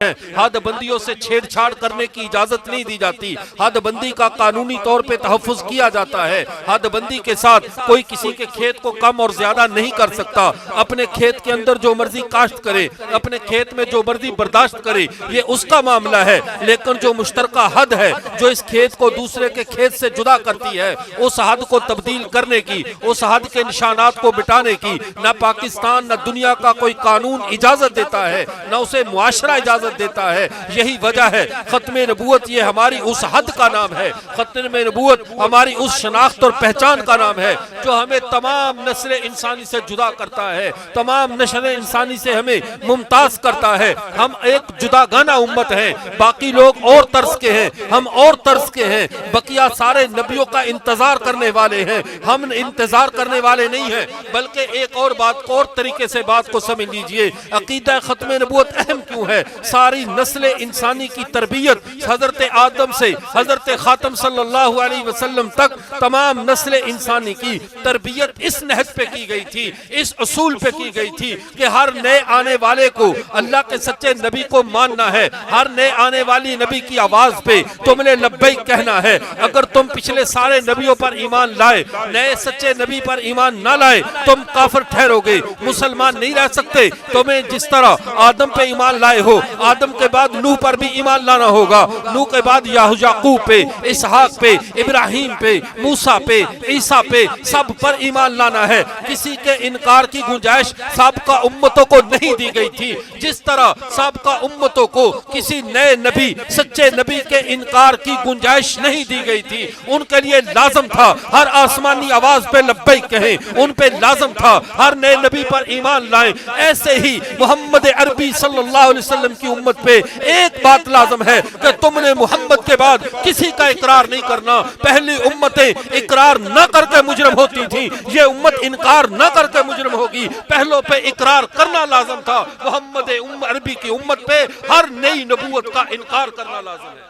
حد بندیوں سے چھیڑ چھاڑ کرنے کی اجازت نہیں دی جاتی، حد بندی کا قانونی طور پہ تحفظ کیا جاتا ہے، حد بندی کے ساتھ کوئی کسی کے کھیت کو کم اور زیادہ نہیں کر سکتا، اپنے کھیت کے اندر جو مرضی کاشت کرے، اپنے کھیت میں جو مرضی برداشت کرے، یہ اس کا معاملہ ہے، لیکن جو مشترکہ حد ہے جو اس کھیت کو دوسرے کے کھیت سے جدا کرتی ہے، اس حد کو تبدیل کرنے کی، اس حد کے نشانات کو مٹانے کی نہ پاکستان نہ دنیا کا کوئی قانون اجازت دیتا ہے، نہ اسے معاشرہ اجازت دیتا ہے۔ یہی وجہ ہے ختم نبوت یہ ہماری اس حد کا نام ہے، ختم نبوت ہماری اس شناخت اور پہچان کا نام ہے جو ہمیں تمام نسل انسانی سے جدا کرتا ہے، تمام نسل انسانی سے ہمیں ممتاز کرتا ہے۔ ہم ایک جدا گانا امت ہیں، باقی لوگ اور طرز کے ہیں، ہم اور طرز کے ہیں، بقیہ سارے نبیوں کا انتظار کرنے والے ہیں، ہم انتظار کرنے والے نہیں ہیں۔ بلکہ ایک اور بات کو اور طریقے سے بات کو سمجھ لیجئے، عقیدہ ختم نبوت اہم کیوں ہے؟ ساری نسل انسانی کی تربیت حضرت آدم سے حضرت خاتم صلی اللہ علیہ وسلم تک تمام نسل انسانی کی تربیت اس نہج پہ کی گئی تھی، اس اصول پہ کی گئی تھی کہ ہر نئے آنے والے کو اللہ کے سچے نبی کو ماننا ہے، ہر نئے آنے والی نبی کی آواز پہ تم نے لبیک کہنا ہے۔ اگر تم پچھلے سارے نبیوں پر ایمان لائے، نئے سچے نبی پر ایمان نہ لائے، تم کافر ٹھہرو گے، مسلمان نہیں رہ سکتے۔ تمہیں جس طرح آدم پہ ایمان لائے ہو، آدم کے بعد نوح پر بھی ایمان لانا ہوگا، نوح کے بعد یعقوب پہ، اسحاق پہ، ابراہیم پہ، موسیٰ پہ، عیسیٰ پہ، سب پر ایمان لانا ہے۔ کسی کے انکار کی گنجائش سابقہ امتوں کو نہیں دی گئی تھی، جس طرح سابقہ امتوں کو کسی نئے نبی سچے نبی کے انکار کی گنجائش نہیں دی گئی تھی۔ ان کے لیے لازم تھا ہر آسمانی آواز پہ لبیک کہیں، ان پہ لازم تھا ہر نئے نبی پر ایمان لائیں۔ ایسے ہی محمد عربی صلی اللہ علیہ وسلم کی امت پہ ایک بات لازم ہے کہ تم نے محمد کے بعد کسی کا اقرار نہیں کرنا۔ پہلی امتیں اقرار نہ کر کے مجرم ہوتی تھیں، یہ امت انکار نہ کر کے مجرم ہوگی۔ پہلوں پہ اقرار کرنا لازم تھا، محمد عربی کی امت پہ ہر نئی نبوت کا انکار کرنا لازم ہے۔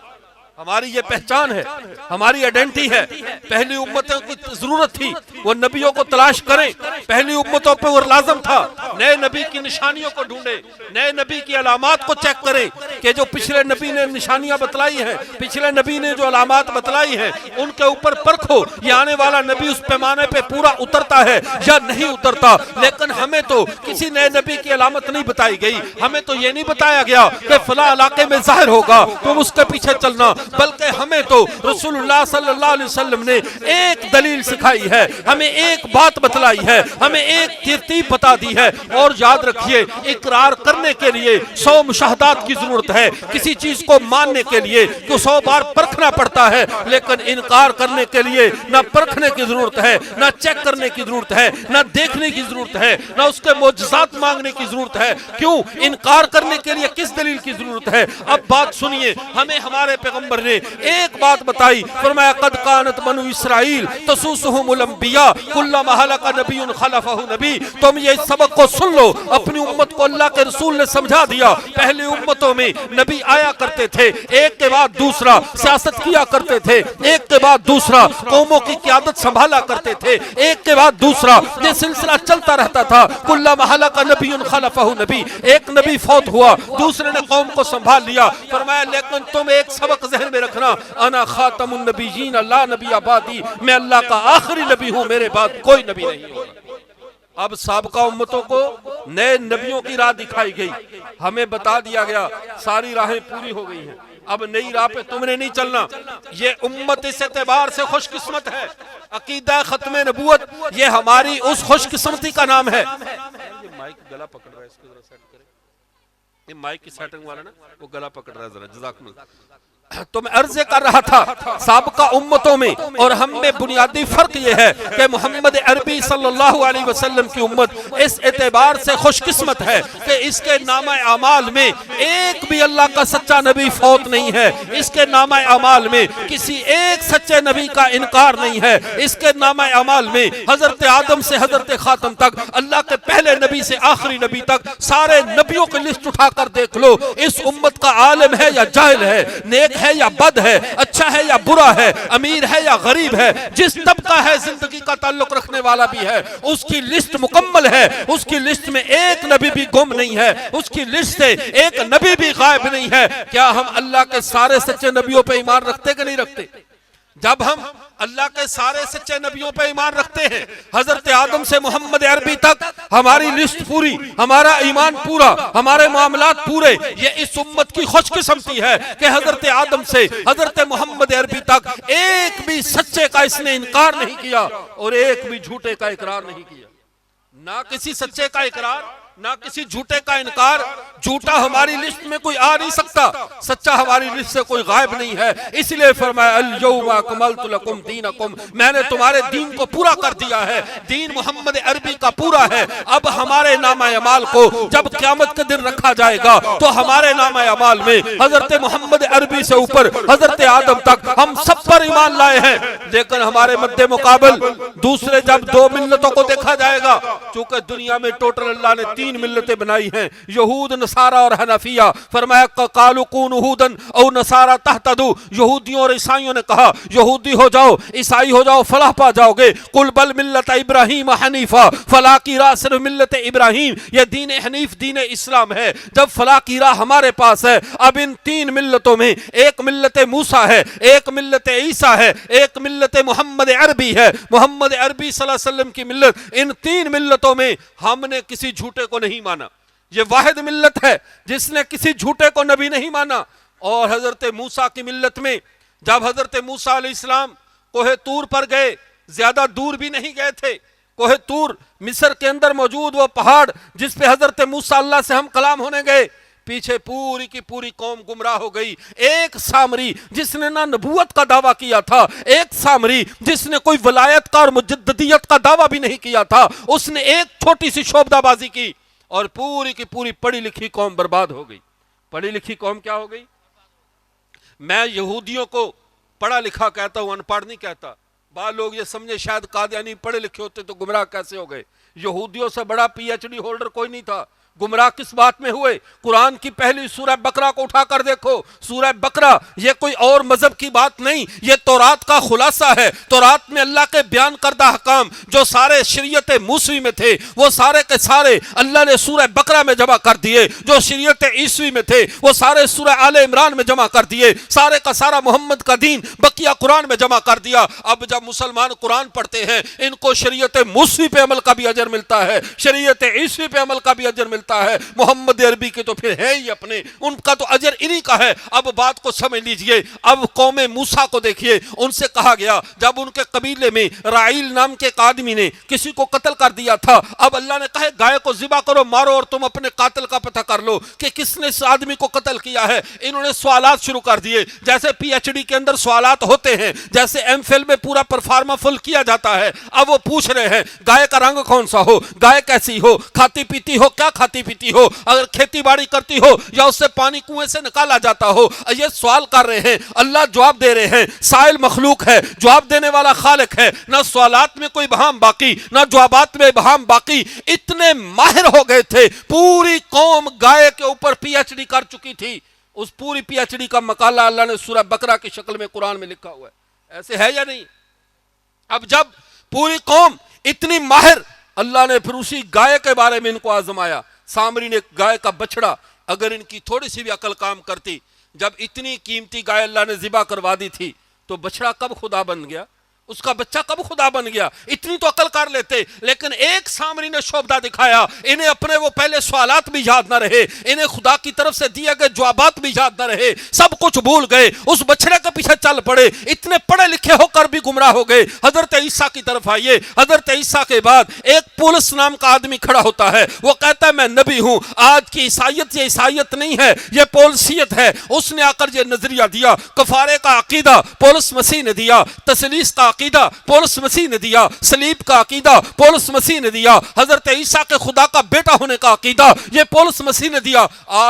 ہماری یہ پہچان ہے، ہماری آئیڈینٹی ہے۔ پہلی امتوں کی ضرورت تھی وہ نبیوں کو تلاش کریں، پہلی امتوں پہ وہ لازم تھا نئے نبی کی نشانیوں کو ڈھونڈیں، نئے نبی کی علامات کو چیک کریں کہ جو پچھلے نبی نے نشانیاں بتلائی ہیں، پچھلے نبی نے جو علامات بتلائی ہیں، ان کے اوپر پرکھو یہ آنے والا نبی اس پیمانے پہ پورا اترتا ہے یا نہیں اترتا۔ لیکن ہمیں تو کسی نئے نبی کی علامت نہیں بتائی گئی، ہمیں تو یہ نہیں بتایا گیا کہ فلاں علاقے میں ظاہر ہوگا تم اس کے پیچھے چلنا، بلکہ ہمیں تو رسول اللہ صلی اللہ علیہ وسلم نے ایک دلیل سکھائی ہے، ہمیں ایک بات بتلائی ہے، ہمیں ایک ترتیب بتا دی ہے۔ اور یاد رکھیے اقرار کرنے کے لیے 100 مشاہدات کی ضرورت ہے، کسی چیز کو ماننے کے لیے 100 بار پرکھنا پڑتا ہے، لیکن انکار کرنے کے لیے نہ پرکھنے کی ضرورت ہے، نہ چیک کرنے کی ضرورت ہے، نہ دیکھنے کی ضرورت ہے، نہ اس کے معجزات مانگنے کی ضرورت ہے۔ کیوں؟ انکار کرنے کے لیے کس دلیل کی ضرورت ہے؟ اب بات سنیے، ہمیں ہمارے پیغمبر نے ایک بات بتائی، فرمایا قد کانت بنو اسرائیل تسوسہم الانبیاء کلما ہلک نبی خلفہ نبی۔ تم یہ سبق کو سن لو، اپنی امت کو اللہ کے رسول نے سمجھا دیا۔ پہلی امتوں میں نبی آیا کرتے تھے، ایک کے بعد دوسرا سیاست کیا کرتے تھے، ایک کے بعد دوسرا قوموں کی قیادت سنبھالا کرتے تھے، ایک کے بعد دوسرا یہ سلسلہ چلتا رہتا تھا۔ کلما ہلک نبی خلفہ نبی، ایک نبی فوت ہوا، دوسرے نے قوم کو سنبھال لیا۔ فرمایا لیکن تم ایک سبق ذہن میں رکھنا، انا خاتم النبیین لا نبی بعدی، میں اللہ کا آخری نبی ہوں، میرے بعد کوئی نبی نہیں ہوگا۔ اب سابقہ امتوں کو نئے نبیوں کی راہ دکھائی گئی، ہمیں بتا دیا گیا ساری راہیں پوری ہو گئی ہیں، اب نئی راہ پہ تم نے نہیں چلنا۔ یہ امت اس اعتبار سے خوش قسمت ہے، عقیدہ ختم نبوت یہ ہماری اس خوش قسمتی کا نام ہے۔ یہ مائک گلا پکڑ رہا ہے، اس کو ذرا سیٹ کریں، یہ مائک کی سیٹنگ والا نا وہ گلا پکڑ رہا ہے، ذرا جزاکم اللہ۔ تو میں عرض کر رہا تھا سابقہ امتوں میں اور ہم میں بنیادی فرق یہ ہے کہ محمد عربی صلی اللہ علیہ وسلم کی امت اس اعتبار سے خوش قسمت ہے کہ اس کے نامہ اعمال میں ایک بھی اللہ کا سچا نبی فوت نہیں ہے، اس کے نامہ اعمال میں کسی ایک سچے نبی کا انکار نہیں ہے، اس کے نامہ اعمال میں حضرت آدم سے حضرت خاتم تک، اللہ کے پہلے نبی سے آخری نبی تک، سارے نبیوں کی لسٹ اٹھا کر دیکھ لو، اس امت کا عالم ہے یا جاہل ہے، نیک ہے یا بد ہے، اچھا ہے یا برا ہے، امیر ہے یا غریب ہے، جس طبقہ ہے زندگی کا تعلق رکھنے والا بھی ہے، اس کی لسٹ مکمل ہے، اس کی لسٹ میں ایک نبی بھی گم نہیں ہے، اس کی لسٹ سے ایک نبی بھی غائب نہیں ہے۔ کیا ہم اللہ کے سارے سچے نبیوں پہ ایمان رکھتے کہ نہیں رکھتے؟ جب ہم اللہ کے سارے سچے نبیوں پہ ایمان رکھتے ہیں، حضرت آدم سے محمد عربی تک ہماری لسٹ پوری، ہمارا ایمان پورا، ہمارے معاملات پورے، یہ اس امت کی خوش قسمتی ہے کہ حضرت آدم سے حضرت محمد عربی تک ایک بھی سچے کا اس نے انکار نہیں کیا اور ایک بھی جھوٹے کا اقرار نہیں کیا۔ نہ کسی سچے کا اقرار، نہ کسی جھوٹے کا انکار۔ جھوٹا ہماری لسٹ میں کوئی آ نہیں سکتا، سچا ہماری لسٹ سے کوئی غائب نہیں ہے۔ اس لیے فرمایا الیوم اکملت لکم دینکم، میں نے تمہارے دین کو پورا کر دیا ہے۔ دین محمد عربی کا پورا ہے۔ اب ہمارے نامہ اعمال کو جب قیامت کے دن رکھا جائے گا تو ہمارے نامہ اعمال میں حضرت محمد عربی سے اوپر حضرت آدم تک ہم سب پر ایمان لائے ہیں، لیکن ہمارے مد مقابل دوسرے جب دو ملتوں کو دیکھا جائے گا، چونکہ دنیا میں ٹوٹل اللہ نے 3 ملتیں بنائی ہیں، یہود، نصارہ اور حنفیہ۔ فرمایا قالوا کونوا ہودا او نصارى تہتدوا، یہودیوں اور عیسائیوں نے کہا یہودی ہو جاؤ، عیسائی ہو جاؤ، فلاح پا جاؤ گے۔ قل بل ملت ابراہیم حنیفا، فلاح کی راہ صرف ملت ابراہیم، یہ دین حنیف دین اسلام ہے۔ جب فلاح کی راہ ہمارے پاس ہے، اب ان 3 ملتوں میں ایک ملت موسیٰ ہے، ایک ملت عیسیٰ ہے، ایک ملت محمد عربی ہے، محمد عربی صلی اللہ علیہ وسلم کی ملت۔ ان 3 ملتوں میں ہم نے کسی جھوٹے کو نہیں مانا، یہ واحد ملت ہے جس نے کسی جھوٹے کو نبی نہیں مانا۔ اور حضرت موسیٰ کی ملت میں جب حضرت موسیٰ علیہ السلام کوہ طور پر گئے، زیادہ دور بھی نہیں گئے تھے، کوہ طور مصر کے اندر موجود وہ پہاڑ جس پہ حضرت موسیٰ اللہ سے ہم کلام ہونے گئے، پیچھے پوری کی پوری قوم گمراہ ہو گئی۔ ایک سامری جس نے نہ نبوت کا دعویٰ کیا تھا، ایک سامری جس نے کوئی ولایت کا اور مجددیت کا دعویٰ بھی نہیں کیا تھا، اس نے ایک چھوٹی سی شعبدہ بازی کی اور پوری کی پوری پڑھی لکھی قوم برباد ہو گئی۔ پڑھی لکھی قوم کیا ہو گئی؟ میں یہودیوں کو پڑھا لکھا کہتا ہوں، ان پڑھ نہیں کہتا۔ بعض لوگ یہ سمجھے شاید قادیانی پڑھے لکھے ہوتے تو گمراہ کیسے ہو گئے؟ یہودیوں سے بڑا پی ایچ ڈی ہولڈر کوئی نہیں تھا۔ گمراہ کس بات میں ہوئے؟ قرآن کی پہلی سورہ بقرہ کو اٹھا کر دیکھو، سورہ بقرہ یہ کوئی اور مذہب کی بات نہیں، یہ تورات کا خلاصہ ہے۔ تورات میں اللہ کے بیان کردہ احکام جو سارے شریعت موسوی میں تھے وہ سارے کے سارے اللہ نے سورہ بقرہ میں جمع کر دیے، جو شریعت عیسوی میں تھے وہ سارے سورہ آل عمران میں جمع کر دیے، سارے کا سارا محمد کا دین بقیہ قرآن میں جمع کر دیا۔ اب جب مسلمان قرآن پڑھتے ہیں ان کو شریعت موسوی پہ عمل کا بھی اجر ملتا ہے، شریعت عیسوی پہ عمل کا بھی اجر ملتا ہے۔ محمد عربی کے تو پھر ہے ہی اپنے، ان کا تو اجر انہی کا ہے۔ اب بات کو سمجھ لیجئے، اب قوم موسیٰ کو دیکھیے، ان سے کہا گیا جب ان کے قبیلے میں رائیل نام کے ایک آدمی نے کسی کو قتل کر دیا تھا، اب اللہ نے کہا گائے کو ذبح کرو، مارو اور تم اپنے قاتل کا پتہ کر لو کہ کس نے اس آدمی کو قتل کیا ہے۔ انہوں نے سوالات شروع کر دیے، جیسے پی ایچ ڈی کے اندر سوالات ہوتے ہیں، جیسے ایم فل میں پورا پرفارما فل کیا جاتا ہے۔ اب وہ پوچھ رہے ہیں گائے کا رنگ کون سا ہو، گائے کیسی ہو، کھاتی پیتی ہو، کیا کھاتی پیتی ہو، اگر کھیتی باڑی کرتی ہو یا اس سے پانی کنویں سے نکالا جاتا ہو۔ یہ سوال کر رہے ہیں، اللہ جواب دے رہے ہیں۔ سائل مخلوق ہے، جواب دینے والا خالق ہے، نہ سوالات میں کوئی ابہام باقی نہ جوابات میں ابہام باقی۔ اتنے ماہر ہو گئے تھے، پوری قوم گائے کے اوپر پی ایچ ڈی کر چکی تھی۔ اس پوری پی ایچ ڈی کا مقالہ اللہ نے سورہ بقرہ کی شکل میں قرآن میں لکھا ہوا ہے۔ ایسے ہے یا نہیں؟ اب جب پوری قوم اتنی ماہر، اللہ نے پھر اسی گائے کے بارے میں ان کو آزمایا۔ سامری نے گائے کا بچڑا، اگر ان کی تھوڑی سی بھی عقل کام کرتی، جب اتنی قیمتی گائے اللہ نے ذبح کروا دی تھی تو بچڑا کب خدا بن گیا؟ اس کا بچہ کب خدا بن گیا؟ اتنی تو عقل کر لیتے، لیکن ایک سامری نے شعبدہ دکھایا۔ انہیں اپنے وہ پہلے سوالات بھی یاد نہ رہے، انہیں خدا کی طرف سے دیے گئے جوابات بھی یاد نہ رہے، سب کچھ بھول گئے، اس بچڑے کے پیچھے چل پڑے، اتنے پڑھے لکھے ہو کر بھی گمراہ ہو گئے۔ حضرت عیسیٰ کی طرف آئیے، حضرت عیسیٰ کے بعد ایک پولس نام کا آدمی کھڑا ہوتا ہے، وہ کہتا ہے میں نبی ہوں۔ آج کی عیسائیت یہ عیسائیت نہیں ہے، یہ پولسیت ہے۔ اس نے آ کر یہ نظریہ دیا، کفارے کا عقیدہ پولس مسیح نے دیا، تثلیث کا عقیدہ پولس مسیح نے دیا، صلیب کا عقیدہ پولس مسیح نے دیا، حضرت عیسیٰ کے خدا کا بیٹا ہونے کا عقیدہ یہ پولس مسیح نے دیا۔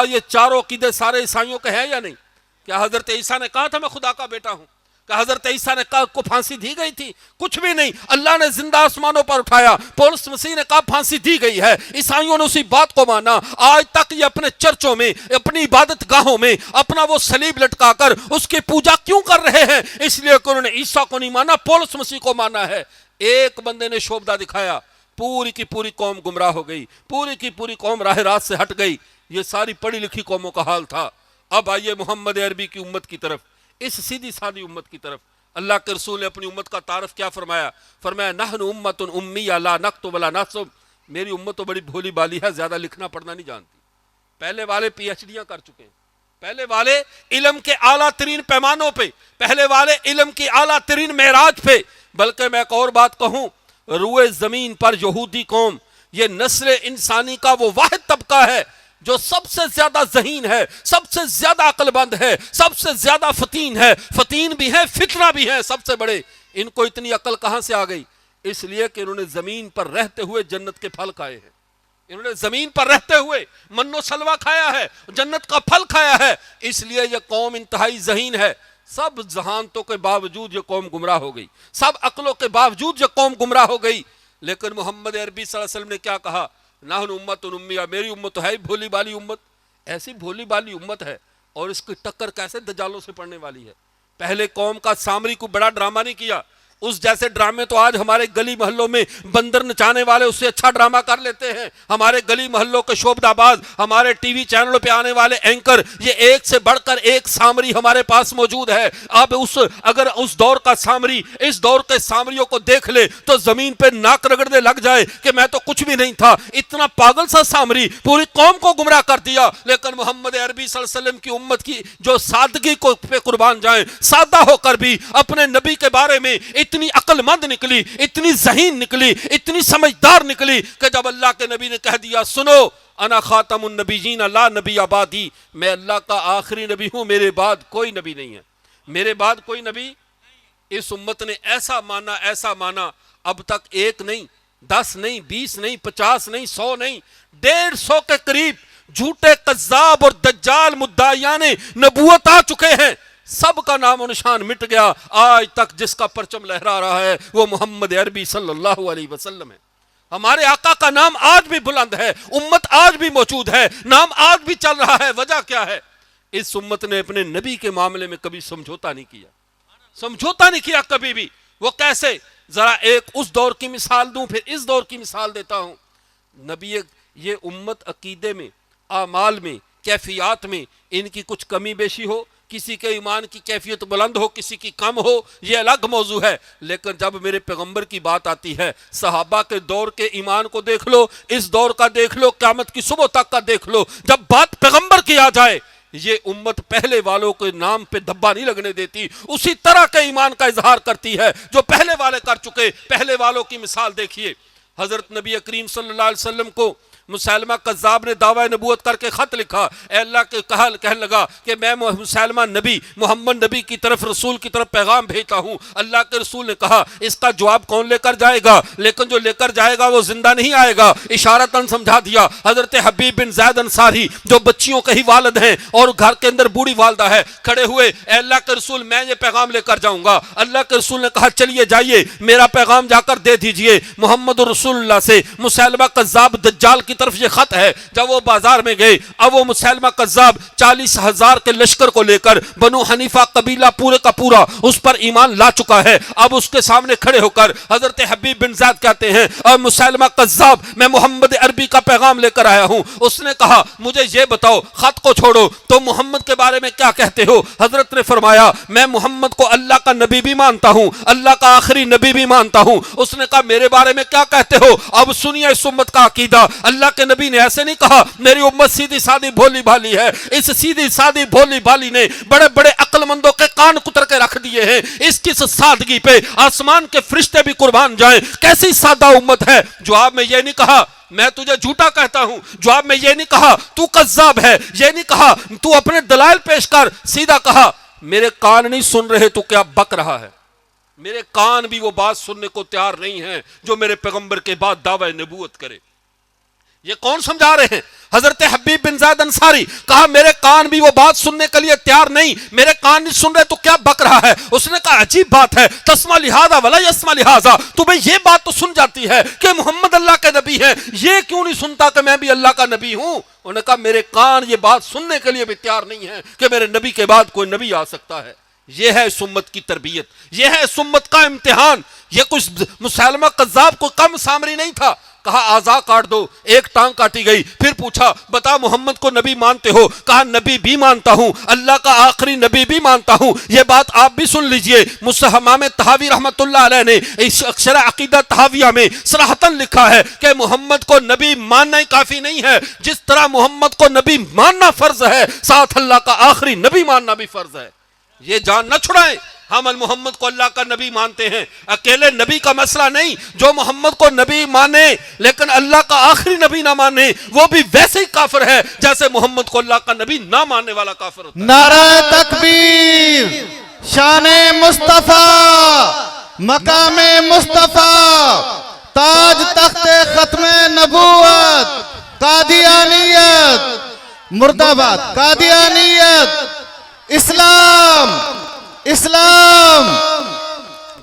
یہ چاروں عقیدے سارے عیسائیوں کے ہیں یا نہیں؟ کیا حضرت عیسیٰ نے کہا تھا میں خدا کا بیٹا ہوں؟ کہ حضرت عیسیٰ نے کہا کو پھانسی دی گئی تھی؟ کچھ بھی نہیں، اللہ نے زندہ آسمانوں پر اٹھایا۔ پولس مسیح نے کہا پھانسی دی گئی ہے، عیسائیوں نے اسی بات کو مانا۔ آج تک یہ اپنے چرچوں میں، اپنی عبادت گاہوں میں اپنا وہ صلیب لٹکا کر اس کی پوجا کیوں کر رہے ہیں؟ اس لیے کہ انہوں نے عیسیٰ کو نہیں مانا، پولس مسیح کو مانا ہے۔ ایک بندے نے شوبدہ دکھایا، پوری کی پوری قوم گمراہ ہو گئی، پوری کی پوری قوم راہ راست سے ہٹ گئی۔ یہ ساری پڑھی لکھی قوموں کا حال تھا۔ اب آئیے محمد عربی کی امت کی طرف، اس سیدھی سادھی امت کی طرف۔ اللہ کے رسول نے اپنی امت کا تعارف کیا فرمایا؟ فرمایا نحن امت امیہ لا نکتب ولا نحسب۔ میری امت تو بڑی بھولی بالی ہے، زیادہ لکھنا پڑھنا نہیں جانتی۔ پہلے والے پی ایچ ڈیاں کر چکے ہیں، پہلے والے علم کے اعلیٰ ترین پیمانوں پہ، پہلے والے علم کی اعلیٰ ترین معراج پہ۔ بلکہ میں ایک اور بات کہوں، روئے زمین پر یہودی قوم یہ نسل انسانی کا وہ واحد طبقہ ہے جو سب سے زیادہ ذہین ہے، سب سے زیادہ عقل مند ہے، سب سے زیادہ فتین ہے، فتین بھی ہے، فتنہ بھی ہے سب سے بڑے۔ ان کو اتنی عقل کہاں سے آ گئی؟ اس لیے کہ انہوں نے زمین پر رہتے ہوئے جنت کے پھل کھائے ہیں، انہوں نے زمین پر رہتے ہوئے من و سلوہ کھایا ہے، جنت کا پھل کھایا ہے۔ اس لیے یہ قوم انتہائی ذہین ہے۔ سب ذہانتوں کے باوجود یہ قوم گمراہ ہو گئی، سب عقلوں کے باوجود یہ قوم گمراہ ہو گئی۔ لیکن محمد عربی صلی اللہ علیہ وسلم نے کیا کہا؟ نحن امت امیہ، میری امت تو ہے بھولی بالی امت۔ ایسی بھولی بالی امت ہے اور اس کی ٹکر کیسے دجالوں سے پڑنے والی ہے؟ پہلے قوم کا سامری کو بڑا ڈرامہ نہیں کیا، اس جیسے ڈرامے تو آج ہمارے گلی محلوں میں بندر نچانے والے اس سے اچھا ڈرامہ کر لیتے ہیں۔ ہمارے گلی محلوں کے شعبدہ باز، ہمارے ٹی وی چینلوں پہ آنے والے اینکر، یہ ایک سے بڑھ کر ایک سامری ہمارے پاس موجود ہے۔ اب اگر اس دور کا سامری اس دور کے سامریوں کو دیکھ لے تو زمین پہ ناک رگڑنے لگ جائے کہ میں تو کچھ بھی نہیں تھا۔ اتنا پاگل سا سامری پوری قوم کو گمراہ کر دیا۔ لیکن محمد عربی صلی اللہ علیہ وسلم کی امت کی جو سادگی کو پہ قربان جائیں، سادہ ہو کر بھی اپنے نبی کے بارے میں اتنی عقل مند نکلی، اتنی ذہین نکلی، اتنی سمجھدار نکلی کہ جب اللہ کے نبی نے کہہ دیا سنو انا خاتم النبیین لا نبی بعدی، میں اللہ کا آخری نبی ہوں، میرے بعد کوئی نبی نہیں ہے، میرے بعد کوئی نبی۔ اس امت نے ایسا مانا، ایسا مانا، اب تک ایک نہیں، 10 نہیں، 20 نہیں، 50 نہیں، 100 نہیں، 150 کے قریب جھوٹے قذاب اور دجال مدعیان نبوت آ چکے ہیں۔ سب کا نام و نشان مٹ گیا۔ آج تک جس کا پرچم لہرا رہا ہے وہ محمد عربی صلی اللہ علیہ وسلم ہے۔ ہمارے آقا کا نام آج بھی بلند ہے، امت آج بھی موجود ہے، نام آج بھی چل رہا ہے۔ وجہ کیا ہے؟ اس امت نے اپنے نبی کے معاملے میں کبھی سمجھوتا نہیں کیا، سمجھوتا نہیں کیا کبھی بھی۔ وہ کیسے؟ ذرا ایک اس دور کی مثال دوں، پھر اس دور کی مثال دیتا ہوں۔ نبی یہ امت عقیدے میں، اعمال میں، کیفیات میں ان کی کچھ کمی بیشی ہو، کسی کے ایمان کی کیفیت بلند ہو، کسی کی کم ہو، یہ الگ موضوع ہے۔ لیکن جب میرے پیغمبر کی بات آتی ہے، صحابہ کے دور کے ایمان کو دیکھ لو، اس دور کا دیکھ لو، قیامت کی صبح تک کا دیکھ لو، جب بات پیغمبر کی آ جائے یہ امت پہلے والوں کے نام پہ دھبا نہیں لگنے دیتی، اسی طرح کے ایمان کا اظہار کرتی ہے جو پہلے والے کر چکے۔ پہلے والوں کی مثال دیکھیے، حضرت نبی کریم صلی اللہ علیہ وسلم کو مسیلمہ قذاب نے دعویٰ نبوت کر کے خط لکھا، اے اللہ کے کہنے لگا کہ میں مسیلمہ نبی محمد نبی کی طرف، رسول کی طرف پیغام بھیجتا ہوں۔ اللہ کے رسول نے کہا اس کا جواب کون لے کر جائے گا؟ لیکن جو لے کر جائے گا وہ زندہ نہیں آئے گا۔ اشارتاً سمجھا دیا۔ حضرت حبیب بن زید انصاری جو بچیوں کے ہی والد ہیں اور گھر کے اندر بوڑھی والدہ ہے، کھڑے ہوئے، اے اللہ کے رسول میں یہ پیغام لے کر جاؤں گا۔ اللہ کے رسول نے کہا چلیے جائیے، میرا پیغام جا کر دے دیجئے محمد رسول اللہ سے مسیلمہ قذاب دجال کی طرف یہ خط ہے۔ جب وہ بازار میں گئے، اب وہ مسیلمہ قذاب 40,000 کے لشکر کو لے کر بنو حنیفہ قبیلہ پورے کا پورا اس پر ایمان لا چکا ہے۔ اب اس کے سامنے کھڑے ہو کر حضرت حبیب بن زید کہتے ہیں اور مسیلمہ قذاب میں محمد عربی کا پیغام لے کر آیا ہوں۔ اس نے کہا مجھے یہ بتاؤ، خط کو چھوڑو، تو محمد کے بارے میں کیا کہتے ہو؟ حضرت نے فرمایا میں محمد کو اللہ کا نبی بھی مانتا ہوں، اللہ کا آخری نبی بھی مانتا ہوں۔ اس نے کہا میرے بارے میں کیا کہتے ہو؟ اب سنیے اس امت کا عقیدہ، اللہ کے نبی نے ایسے نہیں کہا میری امت سیدھی سادھی بھولی بھالی ہے۔ اس سیدھی سادھی بھولی بھالی نے بڑے بڑے عقل مندوں کے کان کتر کے رکھ دیے ہیں۔ اس کی سادگی پہ آسمان کے فرشتے بھی قربان جائیں، کیسی سادہ امت ہے۔ جواب میں یہ نہیں کہا میں تجھے جھوٹا کہتا ہوں، جواب میں یہ نہیں کہا تو قذاب ہے، یہ نہیں کہا تو اپنے دلائل پیش کر، سیدھا کہا میرے کان نہیں سن رہے تو کیا بک رہا ہے؟ میرے کان بھی وہ بات سننے کو تیار نہیں ہیں جو میرے پیغمبر کے بعد دعوی نبوت کرے۔ یہ کون سمجھا رہے ہیں؟ حضرت حبیب بن زید انصاری. کہا میرے کان بھی وہ بات سننے کے لیے تیار نہیں, میرے کان نہیں سن رہے تو کیا بک رہا ہے؟ اس نے کہا عجیب بات ہے, تسمع لہذا ولا یسمع لہذا, تمہیں یہ بات تو سن جاتی ہے کہ محمد اللہ کے نبی ہیں, یہ کیوں نہیں سنتا کہ میں بھی اللہ کا نبی ہوں؟ انہوں نے کہا میرے کان یہ بات سننے کے لیے بھی تیار نہیں ہے کہ میرے نبی کے بعد کوئی نبی آ سکتا ہے. یہ ہے اس امت کی تربیت, یہ ہے اس امت کا امتحان. یہ کچھ مسلمہ قذاب کو کم سامری نہیں تھا. کہا اعضاء کاٹ دو, ایک ٹانگ کاٹی گئی. پھر پوچھا بتا محمد کو نبی مانتے ہو؟ کہا نبی بھی مانتا ہوں, اللہ کا آخری نبی بھی مانتا ہوں. یہ بات آپ بھی سن لیجئے, امام طحاوی رحمت اللہ علیہ نے اس شرح عقیدہ طحاویہ میں صراحتاً لکھا ہے کہ محمد کو نبی ماننا ہی کافی نہیں ہے, جس طرح محمد کو نبی ماننا فرض ہے, ساتھ اللہ کا آخری نبی ماننا بھی فرض ہے. یہ جان نہ چھڑائیں, ہم محمد کو اللہ کا نبی مانتے ہیں, اکیلے نبی کا مسئلہ نہیں. جو محمد کو نبی مانے لیکن اللہ کا آخری نبی نہ مانے, وہ بھی ویسے ہی کافر ہے جیسے محمد کو اللہ کا نبی نہ ماننے والا کافر ہوتا ہے. نعرہ تکبیر, شان مصطفیٰ, مقام مصطفیٰ, تاج تخت ختم نبوت, قادیانیت مرد آباد, قادیانیت, اسلام, اسلام.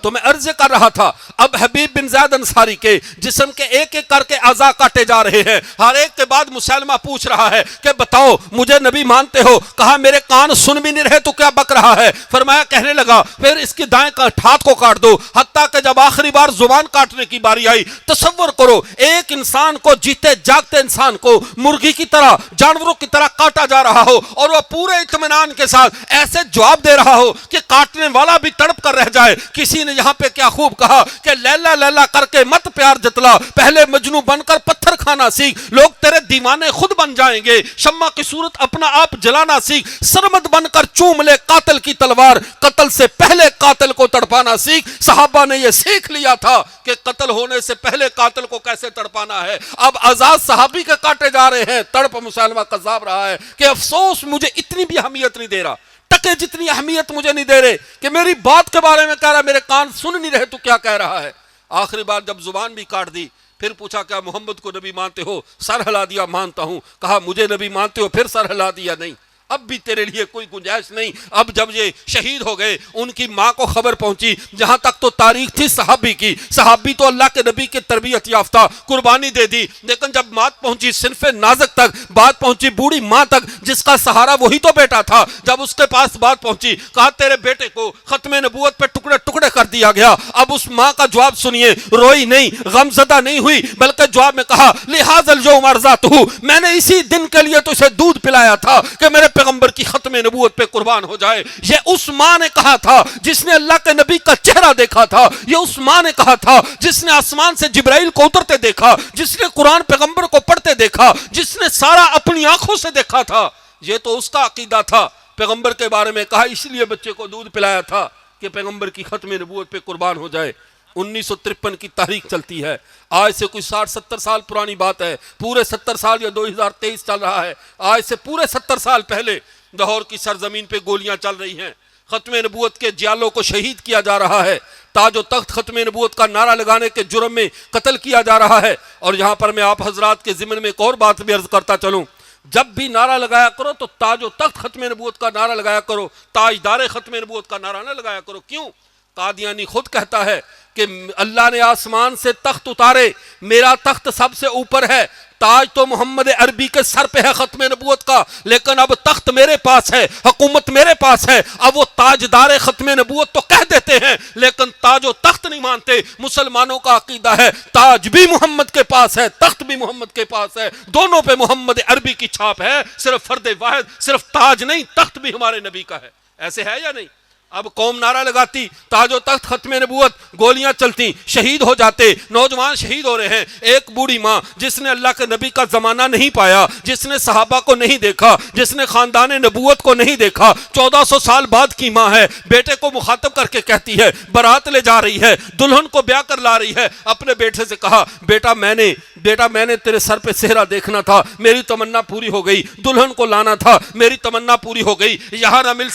تو میں عرض کر رہا تھا, اب حبیب بن زید انصاری کے جسم کے ایک ایک کر کے اعضاء کاٹے جا رہے ہیں. ہر ایک کے بعد مسلمہ پوچھ رہا ہے کہ بتاؤ مجھے نبی مانتے ہو؟ کہا میرے کان سن بھی نہیں رہے تو کیا بک رہا ہے؟ فرمایا کہنے لگا پھر اس کی دائیں ہاتھ کو کاٹ دو. حتیٰ کہ جب آخری بار زبان کاٹنے کی باری آئی, تصور کرو ایک انسان کو, جیتے جاگتے انسان کو مرغی کی طرح, جانوروں کی طرح کاٹا جا رہا ہو, اور وہ پورے اطمینان کے ساتھ ایسے جواب دے رہا ہو کہ کاٹنے والا بھی تڑپ کر رہ جائے. کسی نے یہاں پہ کیا خوب کہا کہ لیلا لیلا کر کے مت پیار جتلا, پہلے مجنوں بن کر پتھر کھانا سیکھ, لوگ تیرے دیوانے خود بن جائیں گے. شمع کی صورت اپنا آپ جلانا سیکھ, سرمد بن کر چوم لے قاتل کی تلوار, قتل سے پہلے قاتل کو تڑپانا سیکھ. صحابہ نے یہ سیکھ لیا تھا کہ قتل ہونے سے پہلے قاتل کو کیسے تڑپانا ہے. اب آزاد صحابی کے کاٹے جا رہے ہیں, تڑپ مسلمہ قذاب رہا ہے کہ افسوس مجھے اتنی بھی اہمیت نہیں دے رہا, ٹکے جتنی اہمیت مجھے نہیں دے رہے کہ میری بات کے بارے میں کہہ رہا, میرے کان سن نہیں رہے تو کیا کہہ رہا ہے. آخری بار جب زبان بھی کاٹ دی, پھر پوچھا کیا محمد کو نبی مانتے ہو؟ سر ہلا دیا مانتا ہوں. کہا مجھے نبی مانتے ہو؟ پھر سر ہلا دیا نہیں. اب بھی تیرے لیے کوئی گنجائش نہیں. اب جب یہ شہید ہو گئے, ان کی ماں کو خبر پہنچی, جہاں تک تو تاریخ تھی صحابی کی, صحابی تو اللہ کے نبی کی تربیت یافتہ, قربانی دے دی, لیکن جب بات پہنچی صنف نازک تک, بات پہنچی بوڑھی ماں تک جس کا سہارا وہی تو بیٹا تھا, جب اس کے پاس بات پہنچی, کہا تیرے بیٹے کو ختم نبوت پہ ٹکڑے ٹکڑے کر دیا گیا. اب اس ماں کا جواب سنیے, روئی نہیں, غم زدہ نہیں ہوئی, بلکہ جواب میں کہا لہذا اليوم ارضعتہ, میں نے اسی دن کے لیے تو اسے دودھ پلایا تھا کہ میرے پیغمبر کی ختم نبوت پہ قربان ہو جائے. یہ اس ماں نے کہا تھا جس نے اللہ کے نبی کا چہرہ دیکھا تھا, یہ اس ماں نے کہا تھا جس نے آسمان سے جبرائیل کو اترتے دیکھا, جس نے قرآن پیغمبر کو پڑھتے دیکھا, جس نے سارا اپنی آنکھوں سے دیکھا تھا. یہ تو اس کا عقیدہ تھا. پیغمبر کے بارے میں کہا اس لیے بچے کو دودھ پلایا تھا کہ پیغمبر کی ختم نبوت پہ قربان ہو جائے. 1953 کی تاریخ چلتی ہے, آج سے کوئی 60-70 سال پرانی بات ہے. پورے 70 سال, یا 2023 چل رہا ہے, آج سے پورے 70 سال پہلے لاہور کی سرزمین پہ گولیاں چل رہی ہیں, ختم نبوت کے جیالوں کو شہید کیا جا رہا ہے, تاج و تخت ختم نبوت کا نعرہ لگانے کے جرم میں قتل کیا جا رہا ہے. اور یہاں پر میں آپ حضرات کے ضمن میں ایک اور بات بھی عرض کرتا چلوں, جب بھی نعرہ لگایا کرو تو تاج و تخت ختم نبوت کا نعرہ لگایا کرو, تاجدار ختم نبوت کا نعرہ نہ لگایا کرو. کیوں؟ قادیانی خود کہتا ہے کہ اللہ نے آسمان سے تخت اتارے, میرا تخت سب سے اوپر ہے, تاج تو محمد عربی کے سر پہ ہے ختم نبوت کا, لیکن اب تخت میرے پاس ہے, حکومت میرے پاس ہے. اب وہ تاجدار ختم نبوت تو کہہ دیتے ہیں لیکن تاج و تخت نہیں مانتے. مسلمانوں کا عقیدہ ہے تاج بھی محمد کے پاس ہے, تخت بھی محمد کے پاس ہے, دونوں پہ محمد عربی کی چھاپ ہے. صرف فرد واحد, صرف تاج نہیں, تخت بھی ہمارے نبی کا ہے. ایسے ہے یا نہیں؟ اب قوم نعرہ لگاتی تاج و تخت ختم نبوت, گولیاں چلتی, شہید ہو جاتے, نوجوان شہید ہو رہے ہیں. ایک بوڑھی ماں جس نے اللہ کے نبی کا زمانہ نہیں پایا, جس نے صحابہ کو نہیں دیکھا, جس نے خاندان نبوت کو نہیں دیکھا, 1400 سال بعد کی ماں ہے, بیٹے کو مخاطب کر کے کہتی ہے, بارات لے جا رہی ہے, دلہن کو بیاہ کر لا رہی ہے, اپنے بیٹے سے کہا بیٹا میں نے تیرے سر پہ صحرا دیکھنا تھا, میری تمنا پوری ہو گئی, دلہن کو لانا تھا, میری تمنا پوری ہو گئی, یہاں نہ مل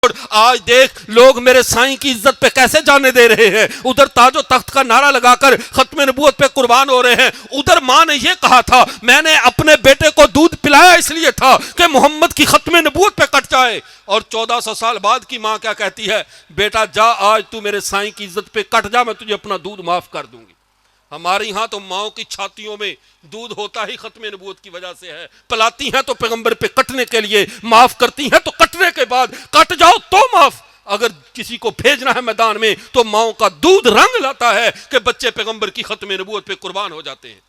چھوڑ، آج دیکھ لوگ میرے سائیں کی عزت پہ کیسے جانے دے رہے ہیں، ادھر تاج و تخت کا نعرہ لگا کر ختم نبوت پہ قربان ہو رہے ہیں، ادھر ماں نے یہ کہا تھا میں نے اپنے بیٹے کو دودھ پلایا اس لیے تھا کہ محمد کی ختم نبوت پہ کٹ جائے، اور 1400 سال بعد کی ماں کیا کہتی ہے، بیٹا جا آج تو میرے سائیں کی عزت پہ کٹ جا، میں تجھے اپنا دودھ معاف کر دوں گی۔ ہمارے یہاں تو ماؤں کی چھاتیوں میں دودھ ہوتا ہی ختم نبوت کی وجہ سے ہے، پلاتی ہیں تو پیغمبر پہ کٹنے کے لیے، معاف کرتی ہیں تو کٹنے کے بعد، کٹ جاؤ تو معاف، اگر کسی کو بھیجنا ہے میدان میں تو ماؤں کا دودھ رنگ لاتا ہے کہ بچے پیغمبر کی ختم نبوت پہ قربان ہو جاتے ہیں۔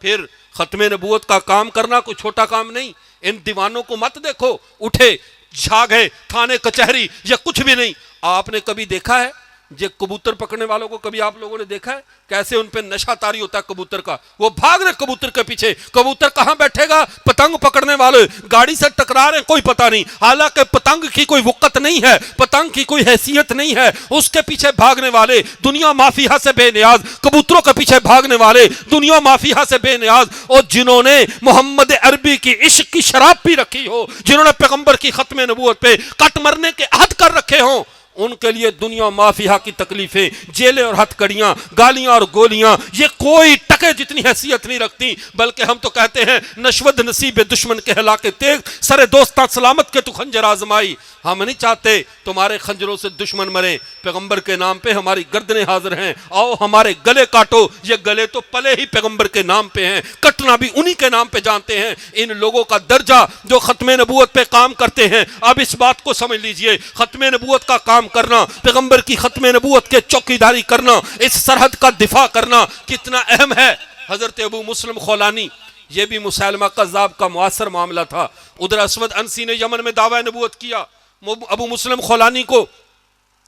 پھر ختم نبوت کا کام کرنا کوئی چھوٹا کام نہیں، ان دیوانوں کو مت دیکھو اٹھے جھا گئے تھانے کچہری یا کچھ بھی نہیں۔ آپ نے کبھی دیکھا ہے یہ کبوتر پکڑنے والوں کو، کبھی آپ لوگوں نے دیکھا ہے کیسے ان پہ نشہ طاری ہوتا ہے کبوتر کا، وہ بھاگ رہے کبوتر کے پیچھے، کبوتر کہاں بیٹھے گا، پتنگ پکڑنے والے گاڑی سے ٹکرا رہے کوئی پتہ نہیں، حالانکہ پتنگ کی کوئی وقت نہیں ہے، پتنگ کی کوئی حیثیت نہیں ہے، اس کے پیچھے بھاگنے والے دنیا مافیہ سے بے نیاز، کبوتروں کے پیچھے بھاگنے والے دنیا مافیہ سے بے نیاز، اور جنہوں نے محمد عربی کی عشق کی شراب پی رکھی ہو، جنہوں نے پیغمبر کی ختم نبوت پہ کٹ مرنے کے عہد کر رکھے ہوں، ان کے لیے دنیا مافیہ کی تکلیفیں، جیلیں اور ہتھ کڑیاں، گالیاں اور گولیاں، یہ کوئی ٹکے جتنی حیثیت نہیں رکھتی، بلکہ ہم تو کہتے ہیں نشود نصیب دشمن کے ہلا کے تیغ، سر دوستاں سلامت کے تو خنجر آزمائی۔ ہم نہیں چاہتے تمہارے خنجروں سے دشمن مرے، پیغمبر کے نام پہ ہماری گردنیں حاضر ہیں، آؤ ہمارے گلے کاٹو، یہ گلے تو پلے ہی پیغمبر کے نام پہ ہیں، کٹنا بھی انہی کے نام پہ جانتے ہیں۔ ان لوگوں کا درجہ جو ختم نبوت پہ کام کرتے ہیں، اب اس بات کو سمجھ لیجئے، ختم نبوت کا کام کرنا، پیغمبر کی ختم نبوت کے چوکیداری کرنا، اس سرحد کا دفاع کرنا کتنا اہم ہے۔ حضرت ابو مسلم خولانی، یہ بھی مسیلمہ کذاب کا معاصر معاملہ تھا، ادھر اسود انسی نے یمن میں دعویٰ نبوت کیا، ابو مسلم خولانی کو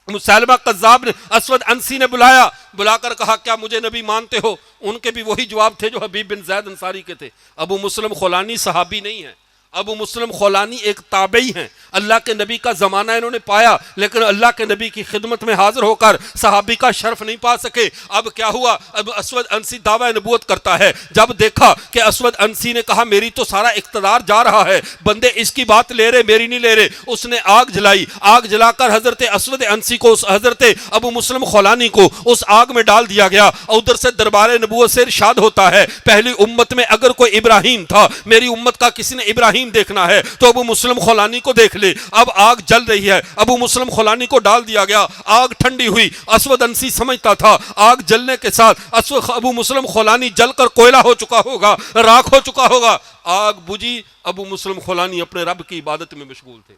مسیلمہ کذاب نے، اسود انسی نے بلا کر کہا کیا مجھے نبی مانتے ہو؟ ان کے بھی وہی جواب تھے جو حبیب بن زید انصاری کے تھے۔ ابو مسلم خولانی صحابی نہیں ہیں، ابو مسلم خولانی ایک تابعی ہیں، اللہ کے نبی کا زمانہ انہوں نے پایا، لیکن اللہ کے نبی کی خدمت میں حاضر ہو کر صحابی کا شرف نہیں پا سکے۔ اب کیا ہوا، اب اسود انسی دعویٰ نبوت کرتا ہے، جب دیکھا کہ اسود انسی نے کہا میری تو سارا اقتدار جا رہا ہے، بندے اس کی بات لے رہے میری نہیں لے رہے، اس نے آگ جلائی، آگ جلا کر حضرت اسود انسی کو، حضرت ابو مسلم خولانی کو اس آگ میں ڈال دیا گیا۔ ادھر سے دربار نبوت سے ارشاد ہوتا ہے پہلی امت میں اگر کوئی ابراہیم تھا، میری امت کا کسی نے ابراہیم دیکھنا ہے تو ابو مسلم خولانی کو دیکھ لے۔ اب آگ جل رہی ہے، ابو مسلم خولانی کو ڈال دیا گیا، آگ ٹھنڈی ہوئی، اسود انسی سمجھتا تھا آگ جلنے کے ساتھ ابو مسلم خولانی جل کر کوئلہ ہو چکا ہوگا، راکھ ہو چکا ہوگا۔ آگ بجھی، ابو مسلم خولانی اپنے رب کی عبادت میں مشغول تھے،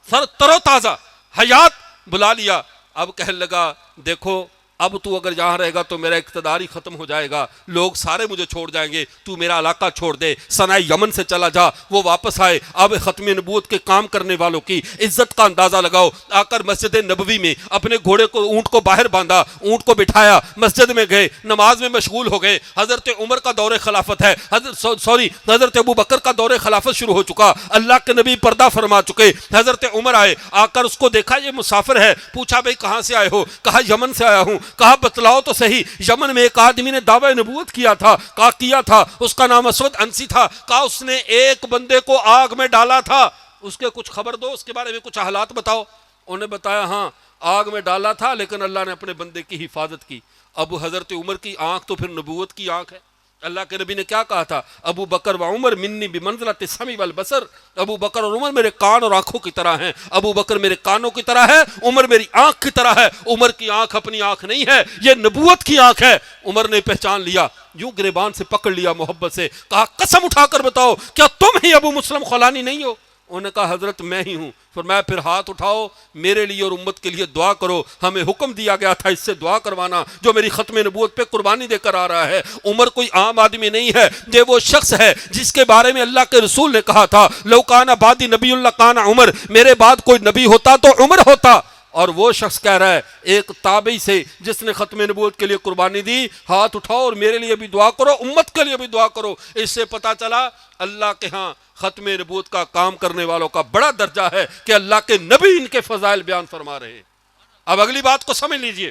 سر تر و تازہ حیات، بلا لیا، اب کہنے لگا دیکھو اب تو اگر یہاں رہے گا تو میرا اقتدار ہی ختم ہو جائے گا، لوگ سارے مجھے چھوڑ جائیں گے، تو میرا علاقہ چھوڑ دے، صنع یمن سے چلا جا۔ وہ واپس آئے، اب ختم نبوت کے کام کرنے والوں کی عزت کا اندازہ لگاؤ، آ کر مسجد نبوی میں اپنے گھوڑے کو، اونٹ کو باہر باندھا، اونٹ کو بٹھایا، مسجد میں گئے، نماز میں مشغول ہو گئے۔ حضرت عمر کا دور خلافت ہے، حضرت ابو بکر کا دور خلافت شروع ہو چکا، اللہ کے نبی پردہ فرما چکے۔ حضرت عمر آئے، آ کر اس کو دیکھا یہ مسافر ہے، پوچھا بھئی کہاں سے آئے ہو؟ کہا یمن سے آیا ہوں۔ کہا بتلاؤ تو صحیح، یمن میں ایک آدمی نے دعویٰ نبوت کیا تھا، اس کا نام اسود انسی تھا، کہا اس نے ایک بندے کو آگ میں ڈالا تھا، اس کے کچھ خبر دو، اس کے بارے میں کچھ حالات بتاؤ۔ انہوں نے بتایا ہاں آگ میں ڈالا تھا لیکن اللہ نے اپنے بندے کی حفاظت کی۔ اب حضرت عمر کی آنکھ تو پھر نبوت کی آنکھ ہے، اللہ کے نبی نے کیا کہا تھا، ابو بکر و عمر منی بمنزلۃ السمع والبصر، ابو بکر اور عمر میرے کان اور آنکھوں کی طرح ہیں، ابو بکر میرے کانوں کی طرح ہے، عمر میری آنکھ کی طرح ہے۔ عمر کی آنکھ اپنی آنکھ نہیں ہے، یہ نبوت کی آنکھ ہے۔ عمر نے پہچان لیا، یوں گریبان سے پکڑ لیا محبت سے، کہا قسم اٹھا کر بتاؤ کیا تم ہی ابو مسلم خولانی نہیں ہو؟ انہوں نے کہا حضرت میں ہی ہوں۔ فرمایا پھر ہاتھ اٹھاؤ، میرے لیے اور امت کے لیے دعا کرو، ہمیں حکم دیا گیا تھا اس سے دعا کروانا جو میری ختم نبوت پہ قربانی دے کر آ رہا ہے۔ عمر کوئی عام آدمی نہیں ہے، یہ وہ شخص ہے جس کے بارے میں اللہ کے رسول نے کہا تھا لو کان بعدی نبی اللہ کان عمر، میرے بعد کوئی نبی ہوتا تو عمر ہوتا۔ اور وہ شخص کہہ رہا ہے ایک تابعی سے جس نے ختم نبوت کے لیے قربانی دی، ہاتھ اٹھاؤ اور میرے لیے بھی دعا کرو، امت کے لیے بھی دعا کرو۔ اس سے پتہ چلا اللہ کے ہاں ختم نبوت کا کام کرنے والوں کا بڑا درجہ ہے کہ اللہ کے نبی ان کے فضائل بیان فرما رہے ہیں۔ اب اگلی بات کو سمجھ لیجئے،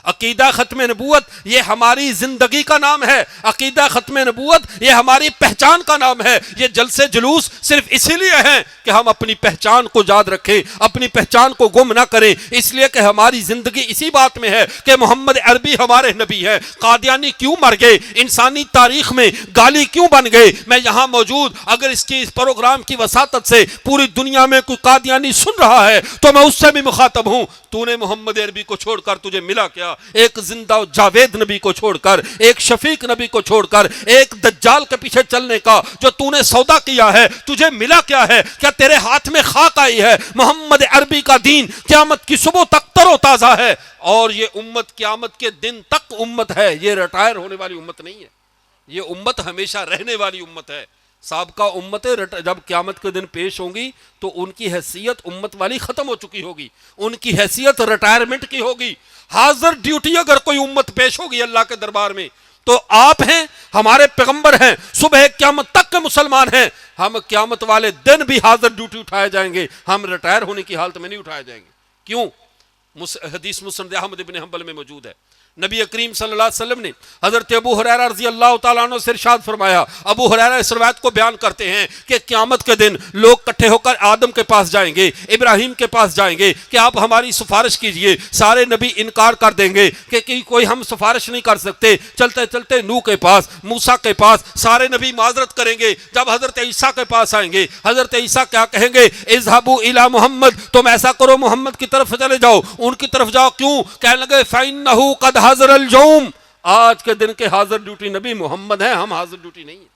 عقیدہ ختم نبوت یہ ہماری زندگی کا نام ہے، عقیدہ ختم نبوت یہ ہماری پہچان کا نام ہے۔ یہ جلسے جلوس صرف اسی لیے ہیں کہ ہم اپنی پہچان کو یاد رکھیں، اپنی پہچان کو گم نہ کریں، اس لیے کہ ہماری زندگی اسی بات میں ہے کہ محمد عربی ہمارے نبی ہے۔ قادیانی کیوں مر گئے، انسانی تاریخ میں گالی کیوں بن گئے؟ میں یہاں موجود اگر اس پروگرام کی وساطت سے پوری دنیا میں کوئی قادیانی سن رہا ہے تو میں اس سے بھی مخاطب ہوں، تو نے محمد عربی کو چھوڑ کر تجھے ملا کیا؟ ایک زندہ و جاوید نبی کو چھوڑ کر، ایک شفیق نبی کو چھوڑ کر، ایک دجال کے پیچھے چلنے کا جو تو نے سودا کیا ہے، تجھے ملا کیا ہے؟ کیا تیرے ہاتھ میں خاک آئی ہے؟ محمد عربی کا دین قیامت کی صبح تک تر و تازہ ہے، اور یہ امت قیامت کے دن تک امت ہے، یہ ریٹائر ہونے والی امت نہیں ہے، یہ امت ہمیشہ رہنے والی امت ہے۔ سابقہ امتیں جب قیامت کے دن پیش ہوں گی تو ان کی حیثیت امت والی ختم ہو چکی ہوگی، ان کی حیثیت ریٹائرمنٹ کی ہوگی۔ حاضر ڈیوٹی اگر کوئی امت پیش ہوگی اللہ کے دربار میں تو آپ ہیں، ہمارے پیغمبر ہیں، صبح قیامت تک کے مسلمان ہیں، ہم قیامت والے دن بھی حاضر ڈیوٹی اٹھائے جائیں گے، ہم ریٹائر ہونے کی حالت میں نہیں اٹھائے جائیں گے۔ کیوں؟ حدیث مسند احمد بن حنبل میں موجود ہے، نبی کریم صلی اللہ علیہ وسلم نے حضرت ابو ہریرہ رضی اللہ تعالیٰ عنہ سے ارشاد فرمایا، ابو ہریرہ اس روایت کو بیان کرتے ہیں کہ قیامت کے دن لوگ اکٹھے ہو کر آدم کے پاس جائیں گے، ابراہیم کے پاس جائیں گے کہ آپ ہماری سفارش کیجئے۔ سارے نبی انکار کر دیں گے کہ کوئی ہم سفارش نہیں کر سکتے۔ چلتے چلتے نوح کے پاس، موسیٰ کے پاس، سارے نبی معذرت کریں گے۔ جب حضرت عیسیٰ کے پاس آئیں گے، حضرت عیسیٰ کیا کہیں گے؟ اذهبوا الی محمد، تم ایسا کرو محمد کی طرف چلے جاؤ، ان کی طرف جاؤ۔ کیوں؟ کہنے لگے فإنه قد حضر الجوم، آج کے دن کے حاضر ڈیوٹی نبی محمد ہیں، ہم حاضر ڈیوٹی نہیں ہیں۔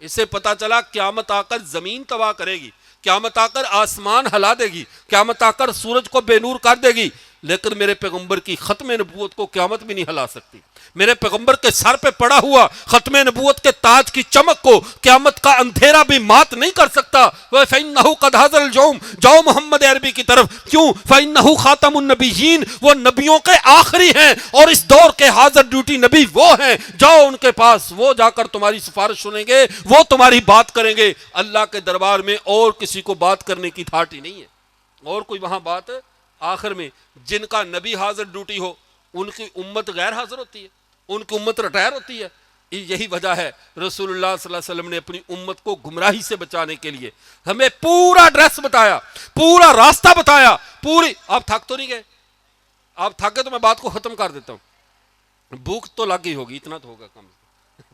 اس سے پتا چلا قیامت آ کر زمین تباہ کرے گی، قیامت آ کر آسمان ہلا دے گی، قیامت آ کر سورج کو بے نور کر دے گی، لیکن میرے پیغمبر کی ختم نبوت کو قیامت بھی نہیں ہلا سکتی۔ میرے پیغمبر کے سر پہ پڑا ہوا ختم نبوت کے تاج کی چمک کو قیامت کا اندھیرا بھی مات نہیں کر سکتا۔ فَإِنَّهُ قَدْ حَضَرَ الْجَوْمُ، جاؤ محمد عربی کی طرف۔ کیوں؟ فَإِنَّهُ خَاتَمُ النَّبِيِّينَ، وہ نبیوں کے آخری ہیں اور اس دور کے حاضر ڈیوٹی نبی وہ ہیں، جاؤ ان کے پاس، وہ جا کر تمہاری سفارش سنیں گے، وہ تمہاری بات کریں گے۔ اللہ کے دربار میں اور کسی کو بات کرنے کی تھاٹی نہیں ہے، اور کوئی وہاں بات آخر میں جن کا نبی حاضر ڈیوٹی ہو ان کی امت غیر حاضر ہوتی ہے، ان کی امت ریٹائر ہوتی ہے۔ یہی وجہ ہے رسول اللہ صلی اللہ علیہ وسلم نے اپنی امت کو گمراہی سے بچانے کے لیے ہمیں پورا ایڈریس بتایا، پورا راستہ بتایا، پوری۔ آپ تھک تو نہیں گئے؟ آپ تھک گئے تو میں بات کو ختم کر دیتا ہوں، بھوک تو لگ گئی ہوگی، اتنا تو ہوگا کم۔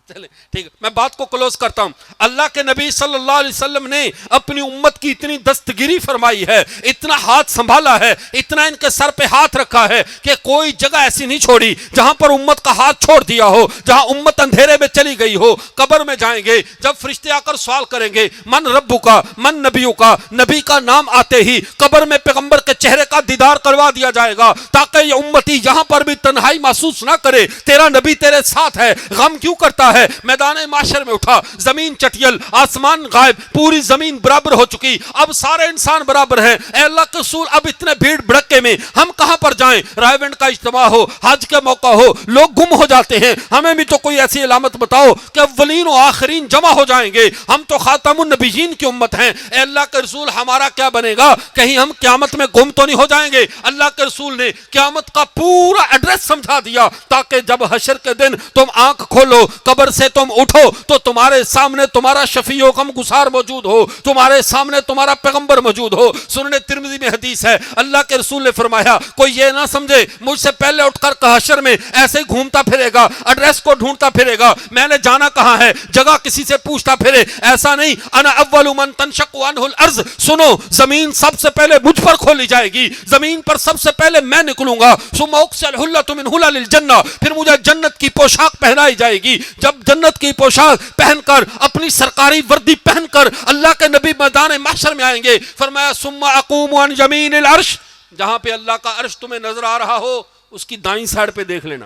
چلے ٹھیک ہے، میں بات کو کلوز کرتا ہوں۔ اللہ کے نبی صلی اللہ علیہ وسلم نے اپنی امت کی اتنی دستگیری فرمائی ہے، اتنا ہاتھ سنبھالا ہے، اتنا ان کے سر پہ ہاتھ رکھا ہے کہ کوئی جگہ ایسی نہیں چھوڑی جہاں پر امت کا ہاتھ چھوڑ دیا ہو، جہاں امت اندھیرے میں چلی گئی ہو۔ قبر میں جائیں گے، جب فرشتے آ کر سوال کریں گے من ربو کا، من نبیوں کا، نبی کا نام آتے ہی قبر میں پیغمبر کے چہرے کا دیدار کروا دیا جائے گا تاکہ یہ امتی یہاں پر بھی تنہائی محسوس نہ کرے، تیرا نبی تیرے ساتھ ہے۔ غم کیوں کرتا ہے؟ میدان معاشر میں اٹھا، زمین چٹیل، آسمان غائب، پوری زمین برابر ہو چکی، اب سارے انسان برابر ہیں۔ اے اللہ کے رسول، اب اتنے بھیڑ بھڑکے میں ہم کہاں پر جائیں؟ رائیونڈ کا اجتماع ہو، حج کا موقع ہو، لوگ گم ہو جاتے ہیں، ہمیں بھی تو کوئی ایسی علامت بتاؤ کہ اولین و آخرین جمع ہو جائیں گے، ہم تو خاتم النبیین کی امت ہیں۔ اے اللہ کے رسول، ہمارا کیا بنے گا؟ کہیں ہم قیامت میں گم تو نہیں ہو جائیں گے؟ اللہ کے رسول نے قیامت کا پورا ایڈریس سمجھا دیا تاکہ جب حشر کے دن تم آنکھ کھولو، قبر سے تم اٹھو تو تمہارے سامنے تمہارا شفیع و غم گسار موجود ہو، تمہارے سامنے تمہارا پیغمبر موجود ہو۔ سنن ترمذی میں حدیث ہے، اللہ کے رسول نے فرمایا کوئی یہ نہ سمجھے مجھ سے پہلے اٹھ کر حشر میں ایسے ہی گھومتا پھرے گا، ایڈریس کو ڈھونڈتا پھرے گا، میں نے جانا کہاں ہے، جگہ کسی سے پوچھتا پھرے، ایسا نہیں۔ انا اول من تنشق عنہ الارض، سنو زمین سب سے پہلے مجھ پر کھولی جائے گی، زمین پر سب سے پہلے میں نکلوں گا۔ ثم اکسل حلۃ من حلل الجنہ، پھر مجھے جنت کی پوشاک پہنائی جائے گی۔ جب جنت کی پوشاک پہن کر، اپنی سرکاری وردی پہن کر اللہ کے نبی میدان محشر میں آئیں گے، فرمایا ثم اقوم عن یمین العرش، جہاں پہ اللہ کا عرش تمہیں نظر آ رہا ہو اس کی دائیں سائڈ پہ دیکھ لینا۔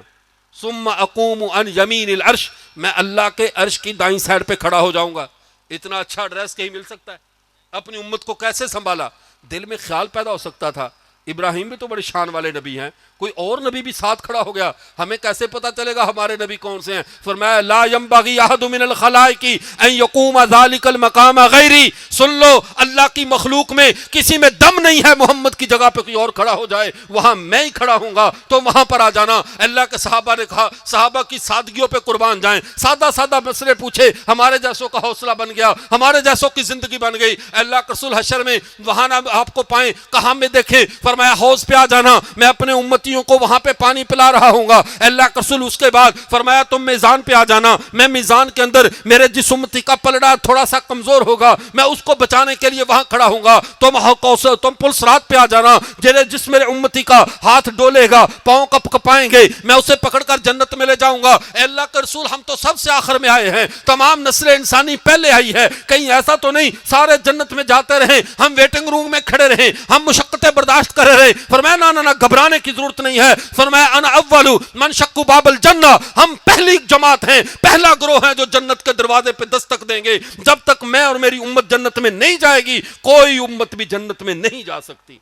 ثم اقوم عن یمین العرش، میں اللہ کے عرش کی دائیں سائڈ پہ کھڑا ہو جاؤں گا۔ اتنا اچھا ایڈریس کہیں مل سکتا ہے؟ اپنی امت کو کیسے سنبھالا؟ دل میں خیال پیدا ہو سکتا تھا ابراہیم بھی تو بڑے شان والے نبی ہیں، کوئی اور نبی بھی ساتھ کھڑا ہو گیا، ہمیں کیسے پتا چلے گا ہمارے نبی کون سے ہیں؟ فرمایا لا ينبغي احد من الخلائق ان يقوم ذلك المقام غیری، سن لو اللہ کی مخلوق میں کسی میں دم نہیں ہے محمد کی جگہ پہ کوئی اور کھڑا ہو جائے، وہاں میں ہی کھڑا ہوں گا تو وہاں پر آ جانا۔ اللہ کے صحابہ نے کہا، صحابہ کی سادگیوں پہ قربان جائیں، سادہ سادہ مسئلے پوچھے، ہمارے جیسوں کا حوصلہ بن گیا، ہمارے جیسوں کی زندگی بن گئی۔ اللہ کے رسول حشر میں وہاں نہ آپ کو پائیں، کہاں میں دیکھیں، فرمایا حوض پہ آ جانا، میں اپنے امتیوں کو وہاں پہ پانی پلا رہا ہوں گا۔ اللہ کے رسول اس کے بعد فرمایا تم میزان پہ آ جانا، میں میزان کے اندر میرے جس امتی کا پلڑا تھوڑا سا کمزور ہوگا میں اس کو بچانے کے لیے وہاں کھڑا ہوں گا، تم پلس رات پہ آ جانا، جس میرے امتی کا ہاتھ ڈولے گا، پاؤں کپ کپائیں گے، میں اسے پکڑ کر جنت میں لے جاؤں گا۔ اے اللہ کے رسول ہم تو سب سے آخر میں آئے ہیں، تمام نسل انسانی پہلے آئی ہے، کہیں ایسا تو نہیں سارے جنت میں جاتے رہیں، ہم ویٹنگ روم میں کھڑے رہیں، ہم مشقتیں برداشت کرے رہے؟ فرمایا نہ گھبرانے کی ضرورت نہیں ہے، فرمایا انا اول من شق باب الجنہ، ہم پہلی جماعت ہیں، پہلا گروہ ہے جو جنت کے دروازے پہ دستک دیں گے۔ جب تک میں اور میری امت جنت میں نہیں جائے گی کوئی امت بھی جنت میں نہیں جا سکتی۔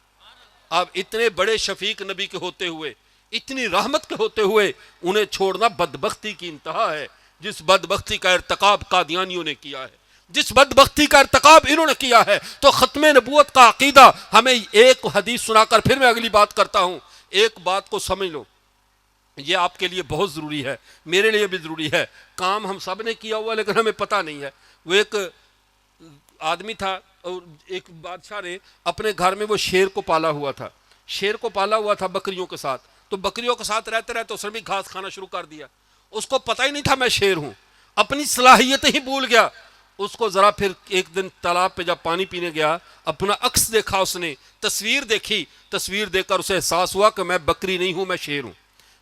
اب اتنے بڑے شفیق نبی کے ہوتے ہوئے، اتنی رحمت کے ہوتے ہوئے انہیں چھوڑنا بدبختی کی انتہا ہے۔ جس بدبختی کا ارتکاب قادیانیوں نے کیا ہے، جس بدبختی کا ارتکاب انہوں نے کیا ہے، تو ختم نبوت کا عقیدہ ہمیں ایک حدیث سنا کر پھر میں اگلی بات کرتا ہوں۔ ایک بات کو سمجھ لو، یہ آپ کے لیے بہت ضروری ہے، میرے لیے بھی ضروری ہے۔ کام ہم سب نے کیا ہوا لیکن ہمیں پتہ نہیں ہے۔ وہ ایک آدمی تھا اور ایک بادشاہ نے اپنے گھر میں وہ شیر کو پالا ہوا تھا، شیر کو پالا ہوا تھا بکریوں کے ساتھ، تو بکریوں کے ساتھ رہتے رہتے اس نے بھی گھاس کھانا شروع کر دیا۔ اس کو پتہ ہی نہیں تھا میں شیر ہوں، اپنی صلاحیتیں ہی بھول گیا۔ اس کو ذرا پھر ایک دن تالاب پہ جب پانی پینے گیا، اپنا عکس دیکھا، اس نے تصویر دیکھی، تصویر دیکھ کر اسے احساس ہوا کہ میں بکری نہیں ہوں، میں شیر ہوں،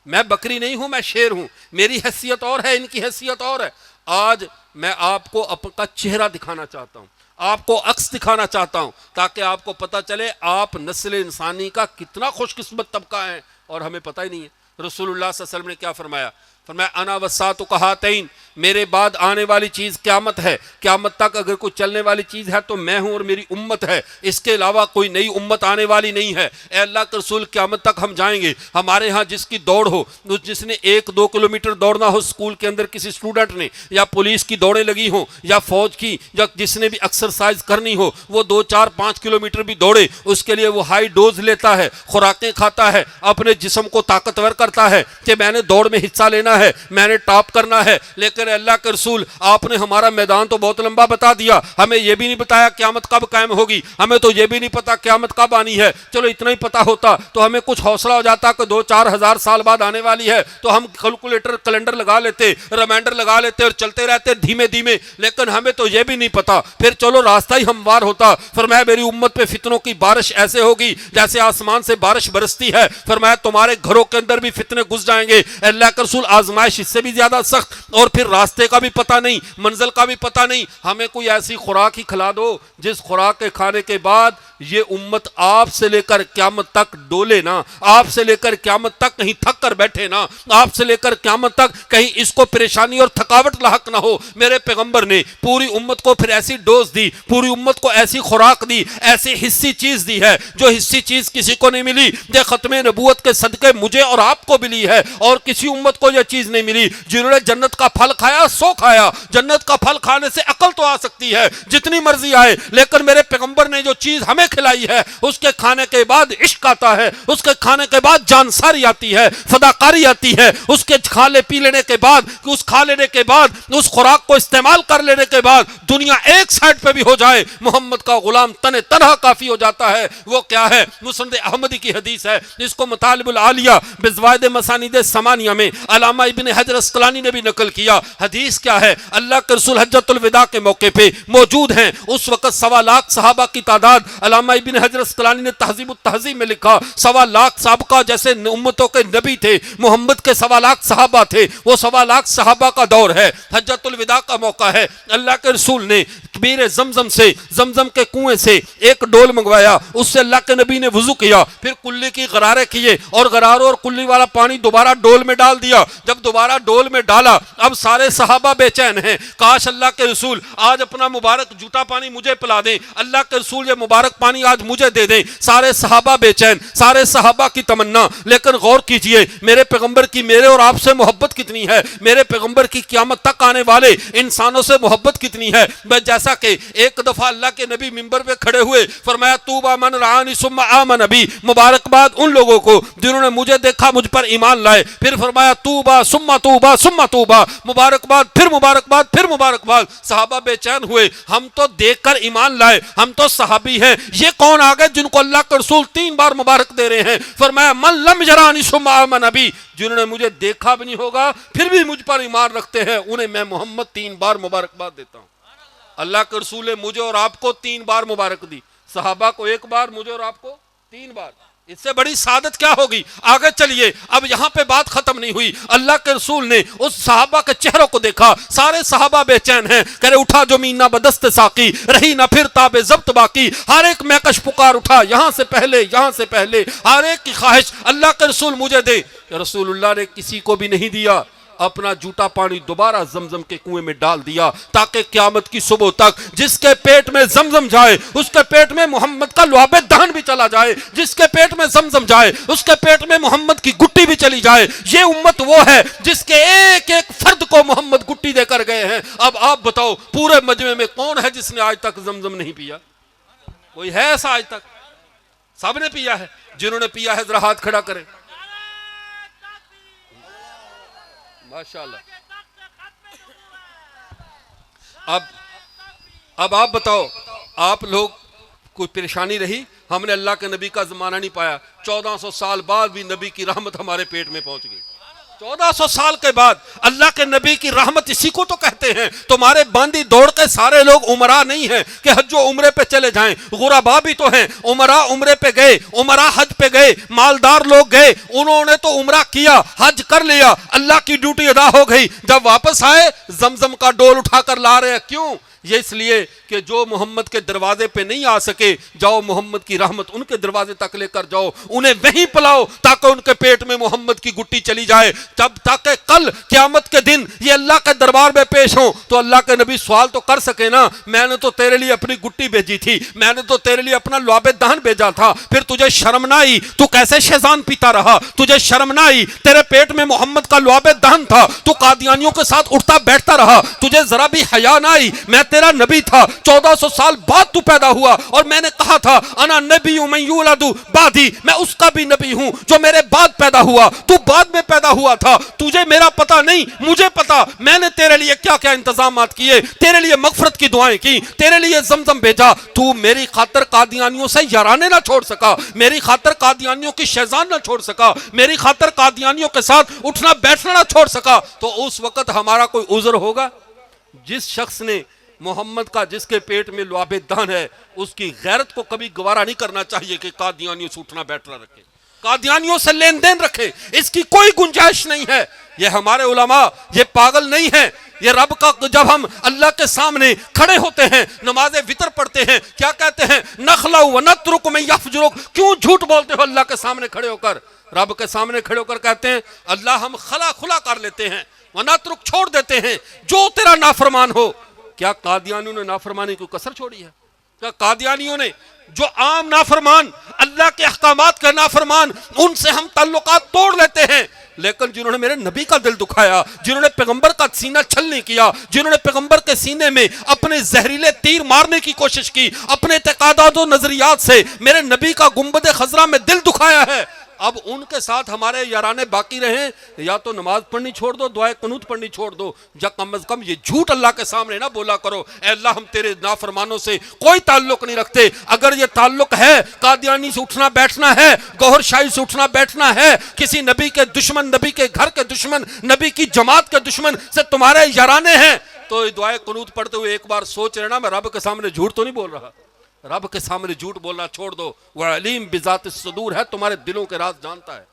میں بکری نہیں ہوں، میں شیر ہوں، میری حیثیت اور ہے، ان کی حیثیت اور ہے۔ آج میں آپ کو اپنا چہرہ دکھانا چاہتا ہوں، آپ کو عکس دکھانا چاہتا ہوں، تاکہ آپ کو پتہ چلے آپ نسل انسانی کا کتنا خوش قسمت طبقہ ہے اور ہمیں پتہ ہی نہیں ہے۔ رسول اللہ صلی اللہ علیہ وسلم نے کیا فرمایا؟ فرمایا انا وساط کہاتین، میرے بعد آنے والی چیز قیامت ہے، قیامت تک اگر کوئی چلنے والی چیز ہے تو میں ہوں اور میری امت ہے، اس کے علاوہ کوئی نئی امت آنے والی نہیں ہے۔ اے اللہ کے رسول قیامت تک ہم جائیں گے، ہمارے ہاں جس کی دوڑ ہو، جس نے 1-2 کلومیٹر دوڑنا ہو اسکول کے اندر کسی اسٹوڈنٹ نے، یا پولیس کی دوڑیں لگی ہوں، یا فوج کی، یا جس نے بھی ایکسرسائز کرنی ہو، وہ 2-4-5 کلومیٹر بھی دوڑے، اس کے لیے وہ ہائی ڈوز لیتا ہے، خوراکیں کھاتا ہے، اپنے جسم کو طاقتور کرتا ہے کہ میں نے دوڑ میں حصہ لینا ہے، میں نے ٹاپ کرنا ہے۔ لیکن اللہ کے رسول آپ نے ہمارا میدان تو بہت لمبا بتا دیا، ہمیں یہ بھی نہیں بتایا قیامت کب قائم ہوگی، ہمیں تو یہ بھی نہیں پتا قیامت کب آنی ہے۔ چلو اتنا ہی پتا ہوتا تو ہمیں کچھ حوصلہ ہو جاتا کہ 2-4 ہزار سال بعد آنے والی ہے، تو ہم کیلکولیٹر کیلنڈر لگا لیتے، ریمائنڈر لگا لیتے اور چلتے رہتے دھیمے دھیمے، لیکن ہمیں تو یہ بھی نہیں پتا، پھر چلو راستہ ہی ہموار ہوتا۔ فرمایا میری امت پہ فتنوں کی بارش ایسے ہوگی جیسے آسمان سے بارش برستی ہے، فرمایا تمہارے گھروں کے اندر بھی فتنے گھس جائیں گے۔ اللہ کے رسول آزمائش اس سے بھی زیادہ سخت، اور پھر راستے کا بھی پتہ نہیں، منزل کا بھی پتہ نہیں، ہمیں کوئی ایسی خوراک ہی کھلا دو جس خوراک کے کھانے کے بعد یہ امت آپ سے لے کر قیامت تک ڈولے نہ، آپ سے لے کر قیامت تک کہیں تھک کر بیٹھے نہ، آپ سے لے کر قیامت تک کہیں اس کو پریشانی اور تھکاوٹ لاحق نہ ہو۔ میرے پیغمبر نے پوری امت کو پھر ایسی ڈوز دی، پوری امت کو ایسی خوراک دی، ایسی حصی چیز دی ہے جو حصی چیز کسی کو نہیں ملی، یہ ختم نبوت کے صدقے مجھے اور آپ کو ملی ہے، اور کسی امت کو یہ چیز نہیں ملی۔ جنہوں نے جنت کا پھل کھایا سو کھایا، جنت کا پھل کھانے سے عقل تو آ سکتی ہے جتنی مرضی آئے، لیکن میرے پیغمبر نے جو چیز ہمیں کھلائی ہے اس کے کھانے کے بعد عشق آتا ہے، اس کے کھانے کے بعد جانساری آتی ہے، فداکاری آتی ہے، اس کے کھا لینے کے بعد، اس کھا لینے کے بعد، اس خوراک کو استعمال کر لینے کے بعد دنیا ایک سائڈ پہ بھی ہو جائے محمد کا غلام تنہا کافی ہو جاتا ہے۔ وہ کیا ہے؟ مسند احمدی کی حدیث ہے، جس کو مطالب العالیہ بزوائد مسانید ثمانیہ میں علامہ ابن حجر اسقلانی نے بھی نقل کیا۔ حدیث کیا ہے؟ اللہ کے رسول حجۃ الوداع کے موقع پہ موجود ہیں، اس وقت 1.25 لاکھ صحابہ کی تعداد، علامہ ابن حجر اسقلانی نے تہذیب التہذیب میں لکھا 1.25 لاکھ سابقہ جیسے امتوں کے نبی تھے، محمد کے 1.25 لاکھ صحابہ تھے، وہ 1.25 لاکھ صحابہ کا دور ہے، حجۃ الوداع کا موقع ہے۔ اللہ کے رسول نے بیر زمزم سے، زمزم کے کنویں سے ایک ڈول منگوایا، اس سے اللہ کے نبی نے وضو کیا، پھر کلی کی غرارے کیے اور غراروں اور کلی والا پانی دوبارہ ڈول میں ڈال دیا۔ جب دوبارہ ڈول میں ڈالا، اب سارے صحابہ بے چین ہیں، کاش اللہ کے رسول آج اپنا مبارک جھوٹا پانی مجھے پلا دیں۔ اللہ کے رسول یہ مبارک پانی آج مجھے دے دیں. سارے صحابہ بے چین, سارے صحابہ کی تمنا. لیکن غور کیجئے میرے پیغمبر کی میرے اور آپ سے محبت کتنی ہے, میرے پیغمبر کی قیامت تک آنے والے انسانوں سے محبت کتنی ہے. جیسا کہ ایک دفعہ اللہ کے نبی منبر پہ کھڑے ہوئے, فرمایا طوبی من رعانی ثم آمن بی, مبارکباد ان لوگوں کو جنہوں نے مجھے دیکھا مجھ پر ایمان لائے. پھر فرمایا طوبی ثم طوبی ثم طوبی, مبارکباد پھر مبارکباد پھر مبارکباد. صحابہ بے چین ہوئے, ہم تو دیکھ کر ایمان لائے, ہم تو صحابی ہیں, یہ کون آ گئے جن کو اللہ کے رسول 3 بار مبارک دے رہے ہیں. فرمایا من لم یرانی ثم آمن بی, جنہوں نے مجھے دیکھا بھی نہیں ہوگا پھر بھی مجھ پر ایمان رکھتے ہیں, انہیں میں محمد 3 بار مبارکباد دیتا ہوں. اللہ کے رسول نے مجھے اور آپ کو 3 بار مبارک دی, صحابہ کو 1 بار, مجھے اور آپ کو 3 بار. اس سے بڑی سعادت کیا ہوگی. آگے چلیے, اب یہاں پہ بات ختم نہیں ہوئی. اللہ کے رسول نے اس صحابہ کے چہروں کو دیکھا, سارے صحابہ بے چین ہیں. کہہ رہے اٹھا جو مینا بدست ساقی, رہی نہ پھر تاب ضبط باقی. ہر ایک مہکش پکار اٹھا, یہاں سے پہلے یہاں سے پہلے, ہر ایک کی خواہش اللہ کے رسول مجھے دے. رسول اللہ نے کسی کو بھی نہیں دیا, اپنا جھوٹا پانی دوبارہ زمزم کے کنویں میں ڈال دیا, تاکہ قیامت کی صبح تک جس کے پیٹ میں زمزم جائے اس کے پیٹ میں محمد کا لعاب دہن بھی چلا جائے, جس کے پیٹ میں زمزم جائے اس کے پیٹ میں محمد کی گٹی بھی چلی جائے. یہ امت وہ ہے جس کے ایک ایک فرد کو محمد گٹی دے کر گئے ہیں. اب آپ بتاؤ پورے مجمع میں کون ہے جس نے آج تک زمزم نہیں پیا؟ کوئی ہے ایسا آج تک؟ سب نے پیا ہے. جنہوں نے پیا ہے ذرا ہاتھ کھڑا کریں. ماشاءاللہ. اب آپ بتاؤ, آپ لوگ کوئی پریشانی رہی؟ ہم نے اللہ کے نبی کا زمانہ نہیں پایا, 1400 سال بعد بھی نبی کی رحمت ہمارے پیٹ میں پہنچ گئی. 1400 سال کے بعد اللہ کے نبی کی رحمت اسی کو تو کہتے ہیں. تمہارے باندی دوڑ کے سارے لوگ عمرہ نہیں ہیں کہ حج و عمرے پہ چلے جائیں, غربا بھی تو ہیں. عمرہ عمرے پہ گئے, عمرہ حج پہ گئے, مالدار لوگ گئے, انہوں نے تو عمرہ کیا, حج کر لیا, اللہ کی ڈیوٹی ادا ہو گئی. جب واپس آئے زمزم کا ڈول اٹھا کر لا رہے ہیں. کیوں؟ یہ اس لیے کہ جو محمد کے دروازے پہ نہیں آ سکے, جاؤ محمد کی رحمت ان کے دروازے تک لے کر جاؤ, انہیں وہیں پلاؤ تاکہ ان کے پیٹ میں محمد کی گٹی چلی جائے. جب تاکہ کل قیامت کے دن یہ اللہ کے دربار میں پیش ہوں تو اللہ کے نبی سوال تو کر سکے نا, میں نے تو تیرے لیے اپنی گٹی بھیجی تھی, میں نے تو تیرے لیے اپنا لعاب دہن بھیجا تھا, پھر تجھے شرم نہ آئی؟ تو کیسے شیزان پیتا رہا؟ تجھے شرم نہ آئی؟ تیرے پیٹ میں محمد کا لعاب دہن تھا, تو قادیانیوں کے ساتھ اٹھتا بیٹھتا رہا, تجھے ذرا بھی حیا نہ آئی؟ میں تیرا نبی تھا, 1400 سال بعد تو پیدا ہوا, اور میں نے کہا تھا انا نبی من یولد بعدی, میں اس کا بھی نبی ہوں جو میرے بعد پیدا ہوا. تو بعد میں پیدا ہوا تھا, تجھے میرا پتہ نہیں, مجھے پتا. میں نے تیرے لیے کیا کیا انتظامات کیے, تیرے لیے مغفرت کی دعائیں کی, تیرے لیے زمزم بھیجا. تو میری خاطر قادیانیوں سے یارانے نہ چھوڑ سکا, میری خاطر قادیانیوں کی شیزان نہ چھوڑ سکا, میری خاطر قادیانیوں کے ساتھ اٹھنا بیٹھنا نہ چھوڑ سکا. تو اس وقت ہمارا کوئی عذر ہوگا؟ جس شخص نے محمد کا, جس کے پیٹ میں لعاب دہن ہے, اس کی غیرت کو کبھی گوارا نہیں کرنا چاہیے کہ قادیانیوں سے اٹھنا بیٹھنا رکھے, قادیانیوں سے لین دین رکھے. اس کی کوئی گنجائش نہیں ہے. یہ ہمارے علماء یہ پاگل نہیں ہیں. یہ رب کا, جب ہم اللہ کے سامنے کھڑے ہوتے ہیں, نماز وتر پڑھتے ہیں, کیا کہتے ہیں؟ نخلع و نترک من یفجرک. کیوں جھوٹ بولتے ہو اللہ کے سامنے کھڑے ہو کر؟ رب کے سامنے کھڑے ہو کر کہتے ہیں اللہ ہم خلا خلا کر لیتے ہیں, ونترک چھوڑ دیتے ہیں جو تیرا نافرمان ہو. کیا قادیانیوں نے نافرمانی کو کسر چھوڑی ہے؟ کیا قادیانیوں نے, جو عام نافرمان, اللہ کے احکامات کے نافرمان, ان سے ہم تعلقات توڑ لیتے ہیں. لیکن جنہوں نے میرے نبی کا دل دکھایا, جنہوں نے پیغمبر کا سینہ چھلنی کیا, جنہوں نے پیغمبر کے سینے میں اپنے زہریلے تیر مارنے کی کوشش کی, اپنے اعتقادات و نظریات سے میرے نبی کا گنبد خضرا میں دل دکھایا ہے, اب ان کے ساتھ ہمارے یارانے باقی رہیں, یا تو نماز پڑھنی چھوڑ دو, دعائے قنوت پڑھنی چھوڑ دو, یا کم از کم یہ جھوٹ اللہ کے سامنے نہ بولا کرو اے اللہ ہم تیرے نافرمانوں سے کوئی تعلق نہیں رکھتے. اگر یہ تعلق ہے, قادیانی سے اٹھنا بیٹھنا ہے, گوہر شاہی سے اٹھنا بیٹھنا ہے, کسی نبی کے دشمن, نبی کے گھر کے دشمن, نبی کی جماعت کے دشمن سے تمہارے یارانے ہیں, تو دعائے قنوت پڑھتے ہوئے ایک بار سوچ لینا میں رب کے سامنے جھوٹ تو نہیں بول رہا. رب کے سامنے جھوٹ بولنا چھوڑ دو. وہ علیم بذات الصدور ہے, تمہارے دلوں کے راز جانتا ہے.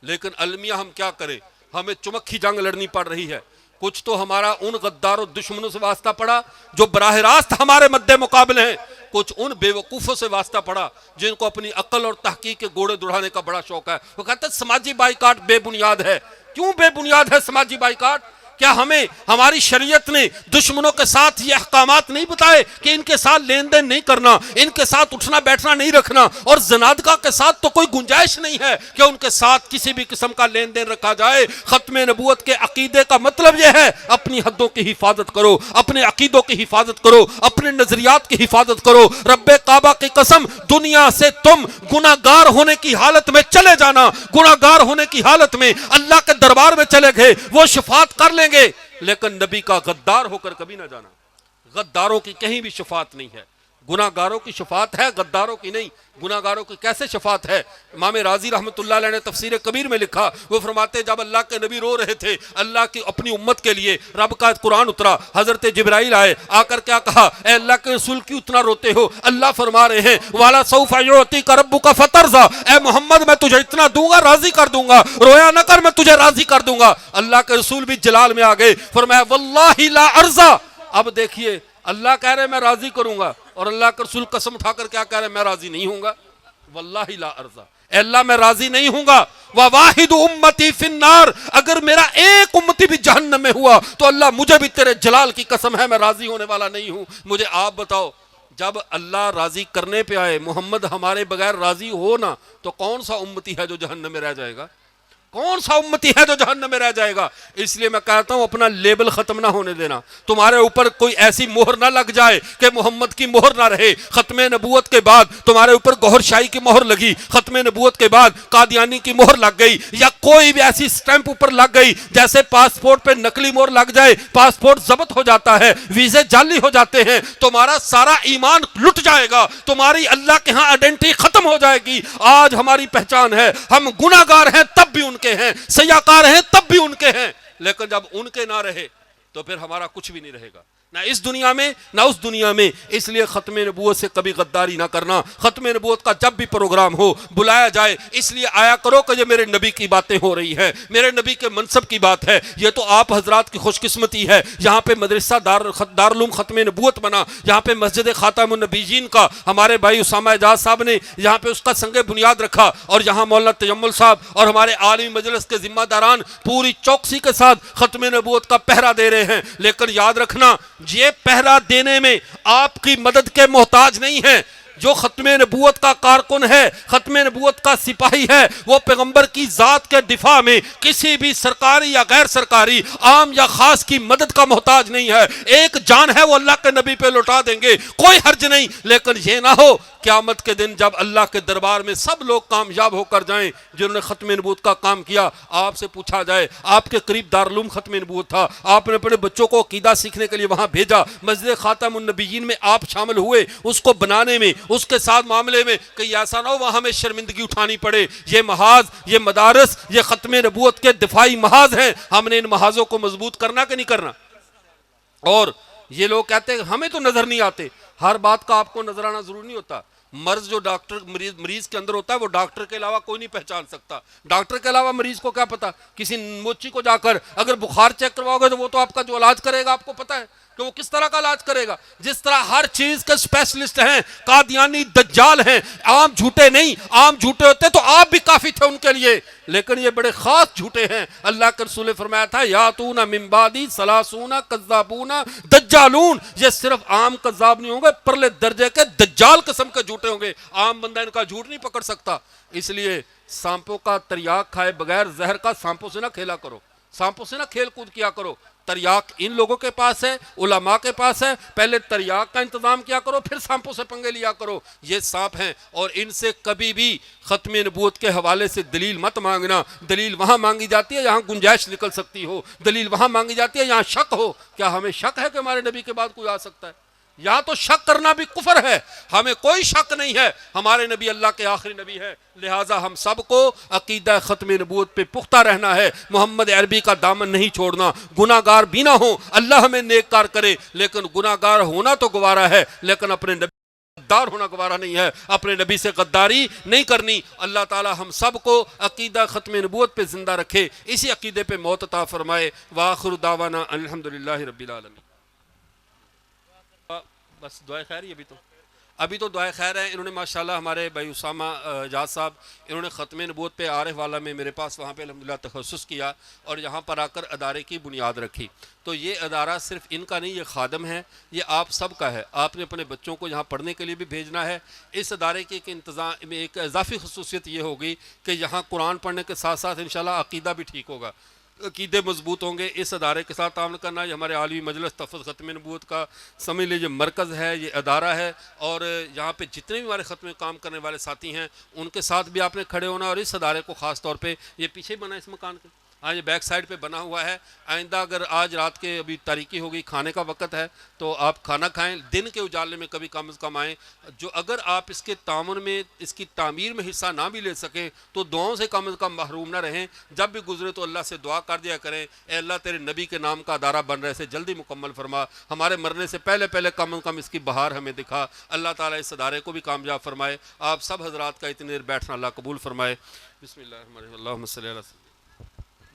لیکن المیہ ہم کیا کریں, ہمیں چمکھی جنگ لڑنی پڑ رہی ہے. کچھ تو ہمارا ان غداروں دشمنوں سے واسطہ پڑا جو براہ راست ہمارے مد مقابل ہیں, کچھ ان بے وقوفوں سے واسطہ پڑا جن کو اپنی عقل اور تحقیق کے گھوڑے دوڑانے کا بڑا شوق ہے. وہ کہتے ہیں سماجی بائیکاٹ بے بنیاد ہے. کیوں بے بنیاد ہے سماجی بائیکاٹ؟ کیا ہمیں ہماری شریعت نے دشمنوں کے ساتھ یہ احکامات نہیں بتائے کہ ان کے ساتھ لین دین نہیں کرنا، ان کے ساتھ اٹھنا بیٹھنا نہیں رکھنا، اور زنادقہ کے ساتھ تو کوئی گنجائش نہیں ہے کہ ان کے ساتھ کسی بھی قسم کا لین دین رکھا جائے۔ ختم نبوت کے عقیدے کا مطلب یہ ہے اپنی حدوں کی حفاظت کرو، اپنے عقیدوں کی حفاظت کرو، اپنے نظریات کی حفاظت کرو۔ رب کعبہ کی قسم، دنیا سے تم گناہگار ہونے کی حالت میں چلے جانا، گناہگار ہونے کی حالت میں اللہ کے دربار میں چلے گئے، وہ شفاعت کر لیں گے، لیکن نبی کا غدار ہو کر کبھی نہ جانا۔ غداروں کی کہیں بھی شفاعت نہیں ہے، گناہگاروں کی شفاعت ہے، غداروں کی نہیں۔ گناہگاروں کی کیسے شفاعت ہے؟ امام راضی رحمۃ اللہ علیہ نے تفسیر کبیر میں لکھا، وہ فرماتے جب اللہ کے نبی رو رہے تھے اللہ کی اپنی امت کے لیے، رب کا قرآن اترا، حضرت جبرائیل آئے، آ کر کیا کہا، اے اللہ کے رسول کیوں اتنا روتے ہو؟ اللہ فرما رہے ہیں والا سوف یعطیک ربک فترضی، اے محمد میں تجھے اتنا دوں گا راضی کر دوں گا، رویا نہ کر، میں تجھے راضی کر دوں گا۔ اللہ کے رسول بھی جلال میں آ گئے، فرمایا واللہ لا ارضی۔ اب دیکھیے اللہ کہہ رہے میں راضی کروں گا، اور اللہ کے رسول قسم اٹھا کر کیا کہہ رہے میں راضی نہیں ہوں گا، واللہ لا ارضی، اے اللہ میں راضی نہیں ہوں گا۔ وواحد امتی فی النار، اگر میرا ایک امتی بھی جہنم میں ہوا تو اللہ مجھے بھی تیرے جلال کی قسم ہے میں راضی ہونے والا نہیں ہوں۔ مجھے آپ بتاؤ، جب اللہ راضی کرنے پہ آئے، محمد ہمارے بغیر راضی ہو نا، تو کون سا امتی ہے جو جہنم میں رہ جائے گا؟ کون سا امتی ہے جو جہنم میں رہ جائے گا؟ اس لیے میں کہتا ہوں اپنا لیبل ختم نہ ہونے دینا، تمہارے اوپر کوئی ایسی مہر نہ لگ جائے کہ محمد کی مہر نہ رہے۔ ختم نبوت کے بعد تمہارے اوپر گوہر شاہی کی مہر لگی، ختم نبوت کے بعد قادیانی کی مہر لگ گئی، یا کوئی بھی ایسی سٹیمپ اوپر لگ گئی، جیسے پاسپورٹ پہ نقلی مہر لگ جائے، پاسپورٹ ضبط ہو جاتا ہے، ویزے جعلی ہو جاتے ہیں، تمہارا سارا ایمان لٹ جائے گا، تمہاری اللہ کے ہاں آئیڈینٹی ختم ہو جائے گی۔ آج ہماری پہچان ہے، ہم گناہگار ہیں تب بھی ان کے ہیں، سیاکار ہیں تب بھی ان کے ہیں، لیکن جب ان کے نہ رہے تو پھر ہمارا کچھ بھی نہیں رہے گا، نہ اس دنیا میں نہ اس دنیا میں۔ اس لیے ختم نبوت سے کبھی غداری نہ کرنا۔ ختم نبوت کا جب بھی پروگرام ہو، بلایا جائے، اس لیے آیا کرو کہ یہ میرے نبی کی باتیں ہو رہی ہیں، میرے نبی کے منصب کی بات ہے۔ یہ تو آپ حضرات کی خوش قسمتی ہے، یہاں پہ مدرسہ دارالعلوم ختم نبوت بنا، یہاں پہ مسجد خاتم النبیین کا ہمارے بھائی اسامہ اعجاز صاحب نے یہاں پہ اس کا سنگ بنیاد رکھا، اور یہاں مولانا تجمل صاحب اور ہمارے عالمی مجلس کے ذمہ داران پوری چوکسی کے ساتھ ختم نبوت کا پہرا دے رہے ہیں۔ لیکن یاد رکھنا، یہ پہرا دینے میں آپ کی مدد کے محتاج نہیں ہے۔ جو ختم نبوت کا کارکن ہے، ختم نبوت کا سپاہی ہے، وہ پیغمبر کی ذات کے دفاع میں کسی بھی سرکاری یا غیر سرکاری، عام یا خاص کی مدد کا محتاج نہیں ہے۔ ایک جان ہے وہ اللہ کے نبی پہ لوٹا دیں گے، کوئی حرج نہیں، لیکن یہ نہ ہو قیامت کے دن جب اللہ کے دربار میں سب لوگ کامیاب ہو کر جائیں جنہوں نے ختم نبوت کا کام کیا، آپ سے پوچھا جائے آپ کے قریب دارالعلوم ختم نبوت تھا، آپ نے اپنے بچوں کو عقیدہ سیکھنے کے لیے وہاں بھیجا، مسجد خاتم النبیین میں آپ شامل ہوئے، اس کو بنانے میں، اس کے ساتھ معاملے میں، کہیں ایسا نہ ہو وہاں ہمیں شرمندگی اٹھانی پڑے۔ یہ محاذ، یہ مدارس، یہ ختم نبوت کے دفاعی محاذ ہیں، ہم نے ان محاذوں کو مضبوط کرنا کہ نہیں کرنا؟ اور یہ لوگ کہتے ہیں ہمیں تو نظر نہیں آتے، ہر بات کا آپ کو نظر آنا ضروری نہیں ہوتا۔ مرض جو ڈاکٹر مریض کے اندر ہوتا ہے وہ ڈاکٹر کے علاوہ کوئی نہیں پہچان سکتا، ڈاکٹر کے علاوہ مریض کو کیا پتا؟ کسی موچی کو جا کر اگر بخار چیک کرواؤ گے تو وہ تو آپ کا جو علاج کرے گا آپ کو پتا ہے کہ وہ کس طرح کا علاج کرے گا۔ جس طرح ہر چیز کے اسپیشلسٹ ہیں، قادیانی دجال ہیں، عام جھوٹے نہیں، عام جھوٹے ہوتے تو آپ بھی کافی تھے ان کے لیے، لیکن یہ بڑے خاص جھوٹے ہیں۔ اللہ کے رسول نے فرمایا تھا یاتون من بعدی ثلاثون کذابون دجالون، یہ صرف عام کذاب نہیں ہوں گے، پرلے درجے کے دجال قسم کے جھوٹے ہوں گے، عام بندہ ان کا جھوٹ نہیں پکڑ سکتا۔ اس لیے سانپوں کا تریاق کھائے بغیر زہر کا سانپوں سے نہ کھیلا کرو، سانپوں سے نہ کھیل کود کیا کرو۔ تریاق ان لوگوں کے پاس ہے، علماء کے پاس ہے، پہلے تریاق کا انتظام کیا کرو، پھر سانپوں سے پنگے لیا کرو۔ یہ سانپ ہیں اور ان سے کبھی بھی ختم نبوت کے حوالے سے دلیل مت مانگنا۔ دلیل وہاں مانگی جاتی ہے یہاں گنجائش نکل سکتی ہو، دلیل وہاں مانگی جاتی ہے یہاں شک ہو۔ کیا ہمیں شک ہے کہ ہمارے نبی کے بعد کوئی آ سکتا ہے؟ یا تو شک کرنا بھی کفر ہے، ہمیں کوئی شک نہیں ہے ہمارے نبی اللہ کے آخری نبی ہے، لہٰذا ہم سب کو عقیدہ ختم نبوت پہ پختہ رہنا ہے، محمد عربی کا دامن نہیں چھوڑنا۔ گناہگار بھی نہ ہوں، اللہ ہمیں نیک کار کرے، لیکن گناہگار ہونا تو گوارا ہے، لیکن اپنے نبی غدار ہونا گوارا نہیں ہے، اپنے نبی سے غداری نہیں کرنی۔ اللہ تعالی ہم سب کو عقیدہ ختم نبوت پہ زندہ رکھے، اسی عقیدے پہ موت عطا فرمائے۔ وآخر دعوانا الحمدللہ رب العالمین۔ بس دعائے خیر، یہ بھی تو ابھی تو دعائے خیر ہے، انہوں نے ماشاءاللہ ہمارے بھائی اسامہ اجاز صاحب انہوں نے ختم نبوت پہ عارف والا میں میرے پاس وہاں پہ الحمدللہ تخصص کیا اور یہاں پر آ کر ادارے کی بنیاد رکھی. تو یہ ادارہ صرف ان کا نہیں، یہ خادم ہے، یہ آپ سب کا ہے. آپ نے اپنے بچوں کو یہاں پڑھنے کے لیے بھی بھیجنا ہے. اس ادارے کی ایک انتظام میں ایک اضافی خصوصیت یہ ہوگی کہ یہاں قرآن پڑھنے کے ساتھ ساتھ انشاءاللہ عقیدہ بھی ٹھیک ہوگا، عقیدے مضبوط ہوں گے. اس ادارے کے ساتھ تعاون کرنا، یہ ہمارے عالمی مجلس تحفظ ختم نبوت کا سمجھ لیجیے مرکز ہے، یہ ادارہ ہے. اور یہاں پہ جتنے بھی ہمارے ختم کام کرنے والے ساتھی ہیں ان کے ساتھ بھی آپ نے کھڑے ہونا. اور اس ادارے کو خاص طور پہ یہ پیچھے بنا اس مکان کے، ہاں یہ بیک سائڈ پہ بنا ہوا ہے. آئندہ اگر آج رات کے ابھی تاریکی ہوگی، کھانے کا وقت ہے، تو آپ کھانا کھائیں، دن کے اجالے میں کبھی کم از کم آئیں. جو اگر آپ اس کے تعاون میں، اس کی تعمیر میں حصہ نہ بھی لے سکیں تو دعاؤں سے کم از کم محروم نہ رہیں. جب بھی گزرے تو اللہ سے دعا کر دیا کریں، اے اللہ تیرے نبی کے نام کا ادارہ بن رہے سے جلدی مکمل فرما، ہمارے مرنے سے پہلے پہلے کم از کم اس کی بہار ہمیں دکھا. اللہ تعالیٰ اس ادارے کو بھی کامیاب فرمائے. آپ سب حضرات کا اتنی دیر بیٹھنا اللہ قبول فرمائے. بسم اللہ الرحمن الرحیم. اللہم صلی علی سیدنا.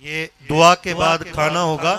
یہ دعا کے بعد کھانا ہوگا.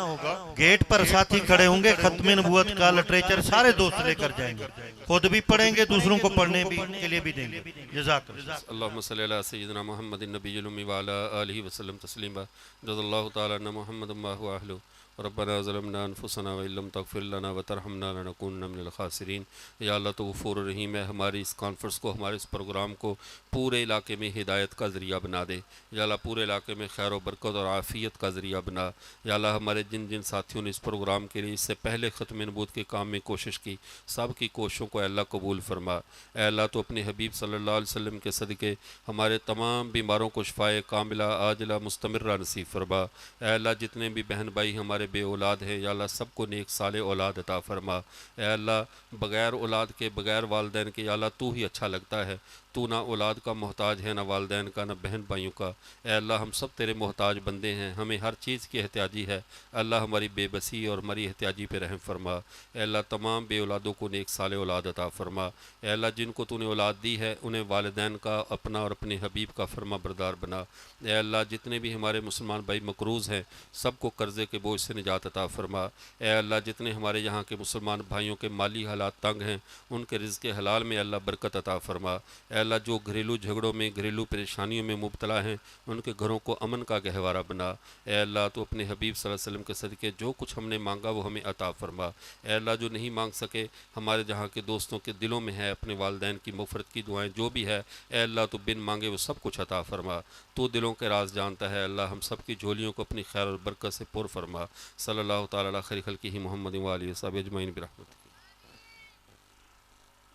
گیٹ پر ساتھی کھڑے ہوں گے، ختم نبوت کا لٹریچر سارے دوست لے کر جائیں گے، خود بھی پڑھیں گے، دوسروں کو پڑھنے کے لیے بھی دیں گے. جزاک اللہ. اللہم صلی علی سیدنا محمد النبی الامی وعلی آلہ وسلم تسلیما. جزا اللہ تعالی عنہ محمد ما هو اہلہ. ربنا ظلمنا انفسنا وان لم تغفر لنا وترحمنا لنکونن من الخاسرین. یا اللہ تو غفور رحیم ہے، ہماری اس کانفرنس کو، ہمارے اس پروگرام کو پورے علاقے میں ہدایت کا ذریعہ بنا دے. یا اللہ پورے علاقے میں خیر و برکت اور عافیت کا ذریعہ بنا. یا اللہ ہمارے جن جن ساتھیوں نے اس پروگرام کے لیے اس سے پہلے ختم نبوت کے کام میں کوشش کی، سب کی کوششوں کو اے اللہ قبول فرما. اے اللہ تو اپنے حبیب صلی اللہ علیہ وسلم کے صدقے ہمارے تمام بیماروں کو شفائے کاملہ عاجلہ مستمرہ نصیب فرما. اے اللہ جتنے بھی بہن بھائی ہمارے بے اولاد ہیں، یا اللہ سب کو نیک صالح اولاد عطا فرما. اے اللہ بغیر اولاد کے، بغیر والدین کے، یا اللہ تو ہی اچھا لگتا ہے. تو نہ اولاد کا محتاج ہے، نہ والدین کا، نہ بہن بھائیوں کا. اے اللہ ہم سب تیرے محتاج بندے ہیں، ہمیں ہر چیز کی احتیاجی ہے. اللہ ہماری بے بسی اور ہماری احتیاجی پہ رحم فرما. اے اللہ تمام بے اولادوں کو نیک صالح اولاد عطا فرما. اے اللہ جن کو تو نے اولاد دی ہے انہیں والدین کا، اپنا اور اپنے حبیب کا فرما بردار بنا. اے اللہ جتنے بھی ہمارے مسلمان بھائی مقروض ہیں سب کو قرضے کے بوجھ سے نجات عطا فرما. اے اللہ جتنے ہمارے یہاں کے مسلمان بھائیوں کے مالی حالات تنگ ہیں ان کے رزق حلال میں اللہ برکت عطا فرما. اے اللہ جو گھریلو جھگڑوں میں، گھریلو پریشانیوں میں مبتلا ہیں ان کے گھروں کو امن کا گہوارہ بنا. اے اللہ تو اپنے حبیب صلی اللہ علیہ وسلم کے صدقے جو کچھ ہم نے مانگا وہ ہمیں عطا فرما. اے اللہ جو نہیں مانگ سکے ہمارے جہاں کے دوستوں کے دلوں میں ہے اپنے والدین کی مغفرت کی دعائیں جو بھی ہے، اے اللہ تو بن مانگے وہ سب کچھ عطا فرما. تو دلوں کے راز جانتا ہے. اللہ ہم سب کی جھولیوں کو اپنی خیر اور برکت سے پر فرما. صلی اللہ تعالیٰ علی خیر خلقہ محمد و آلہ و صحبہ اجمعین برحمتہ.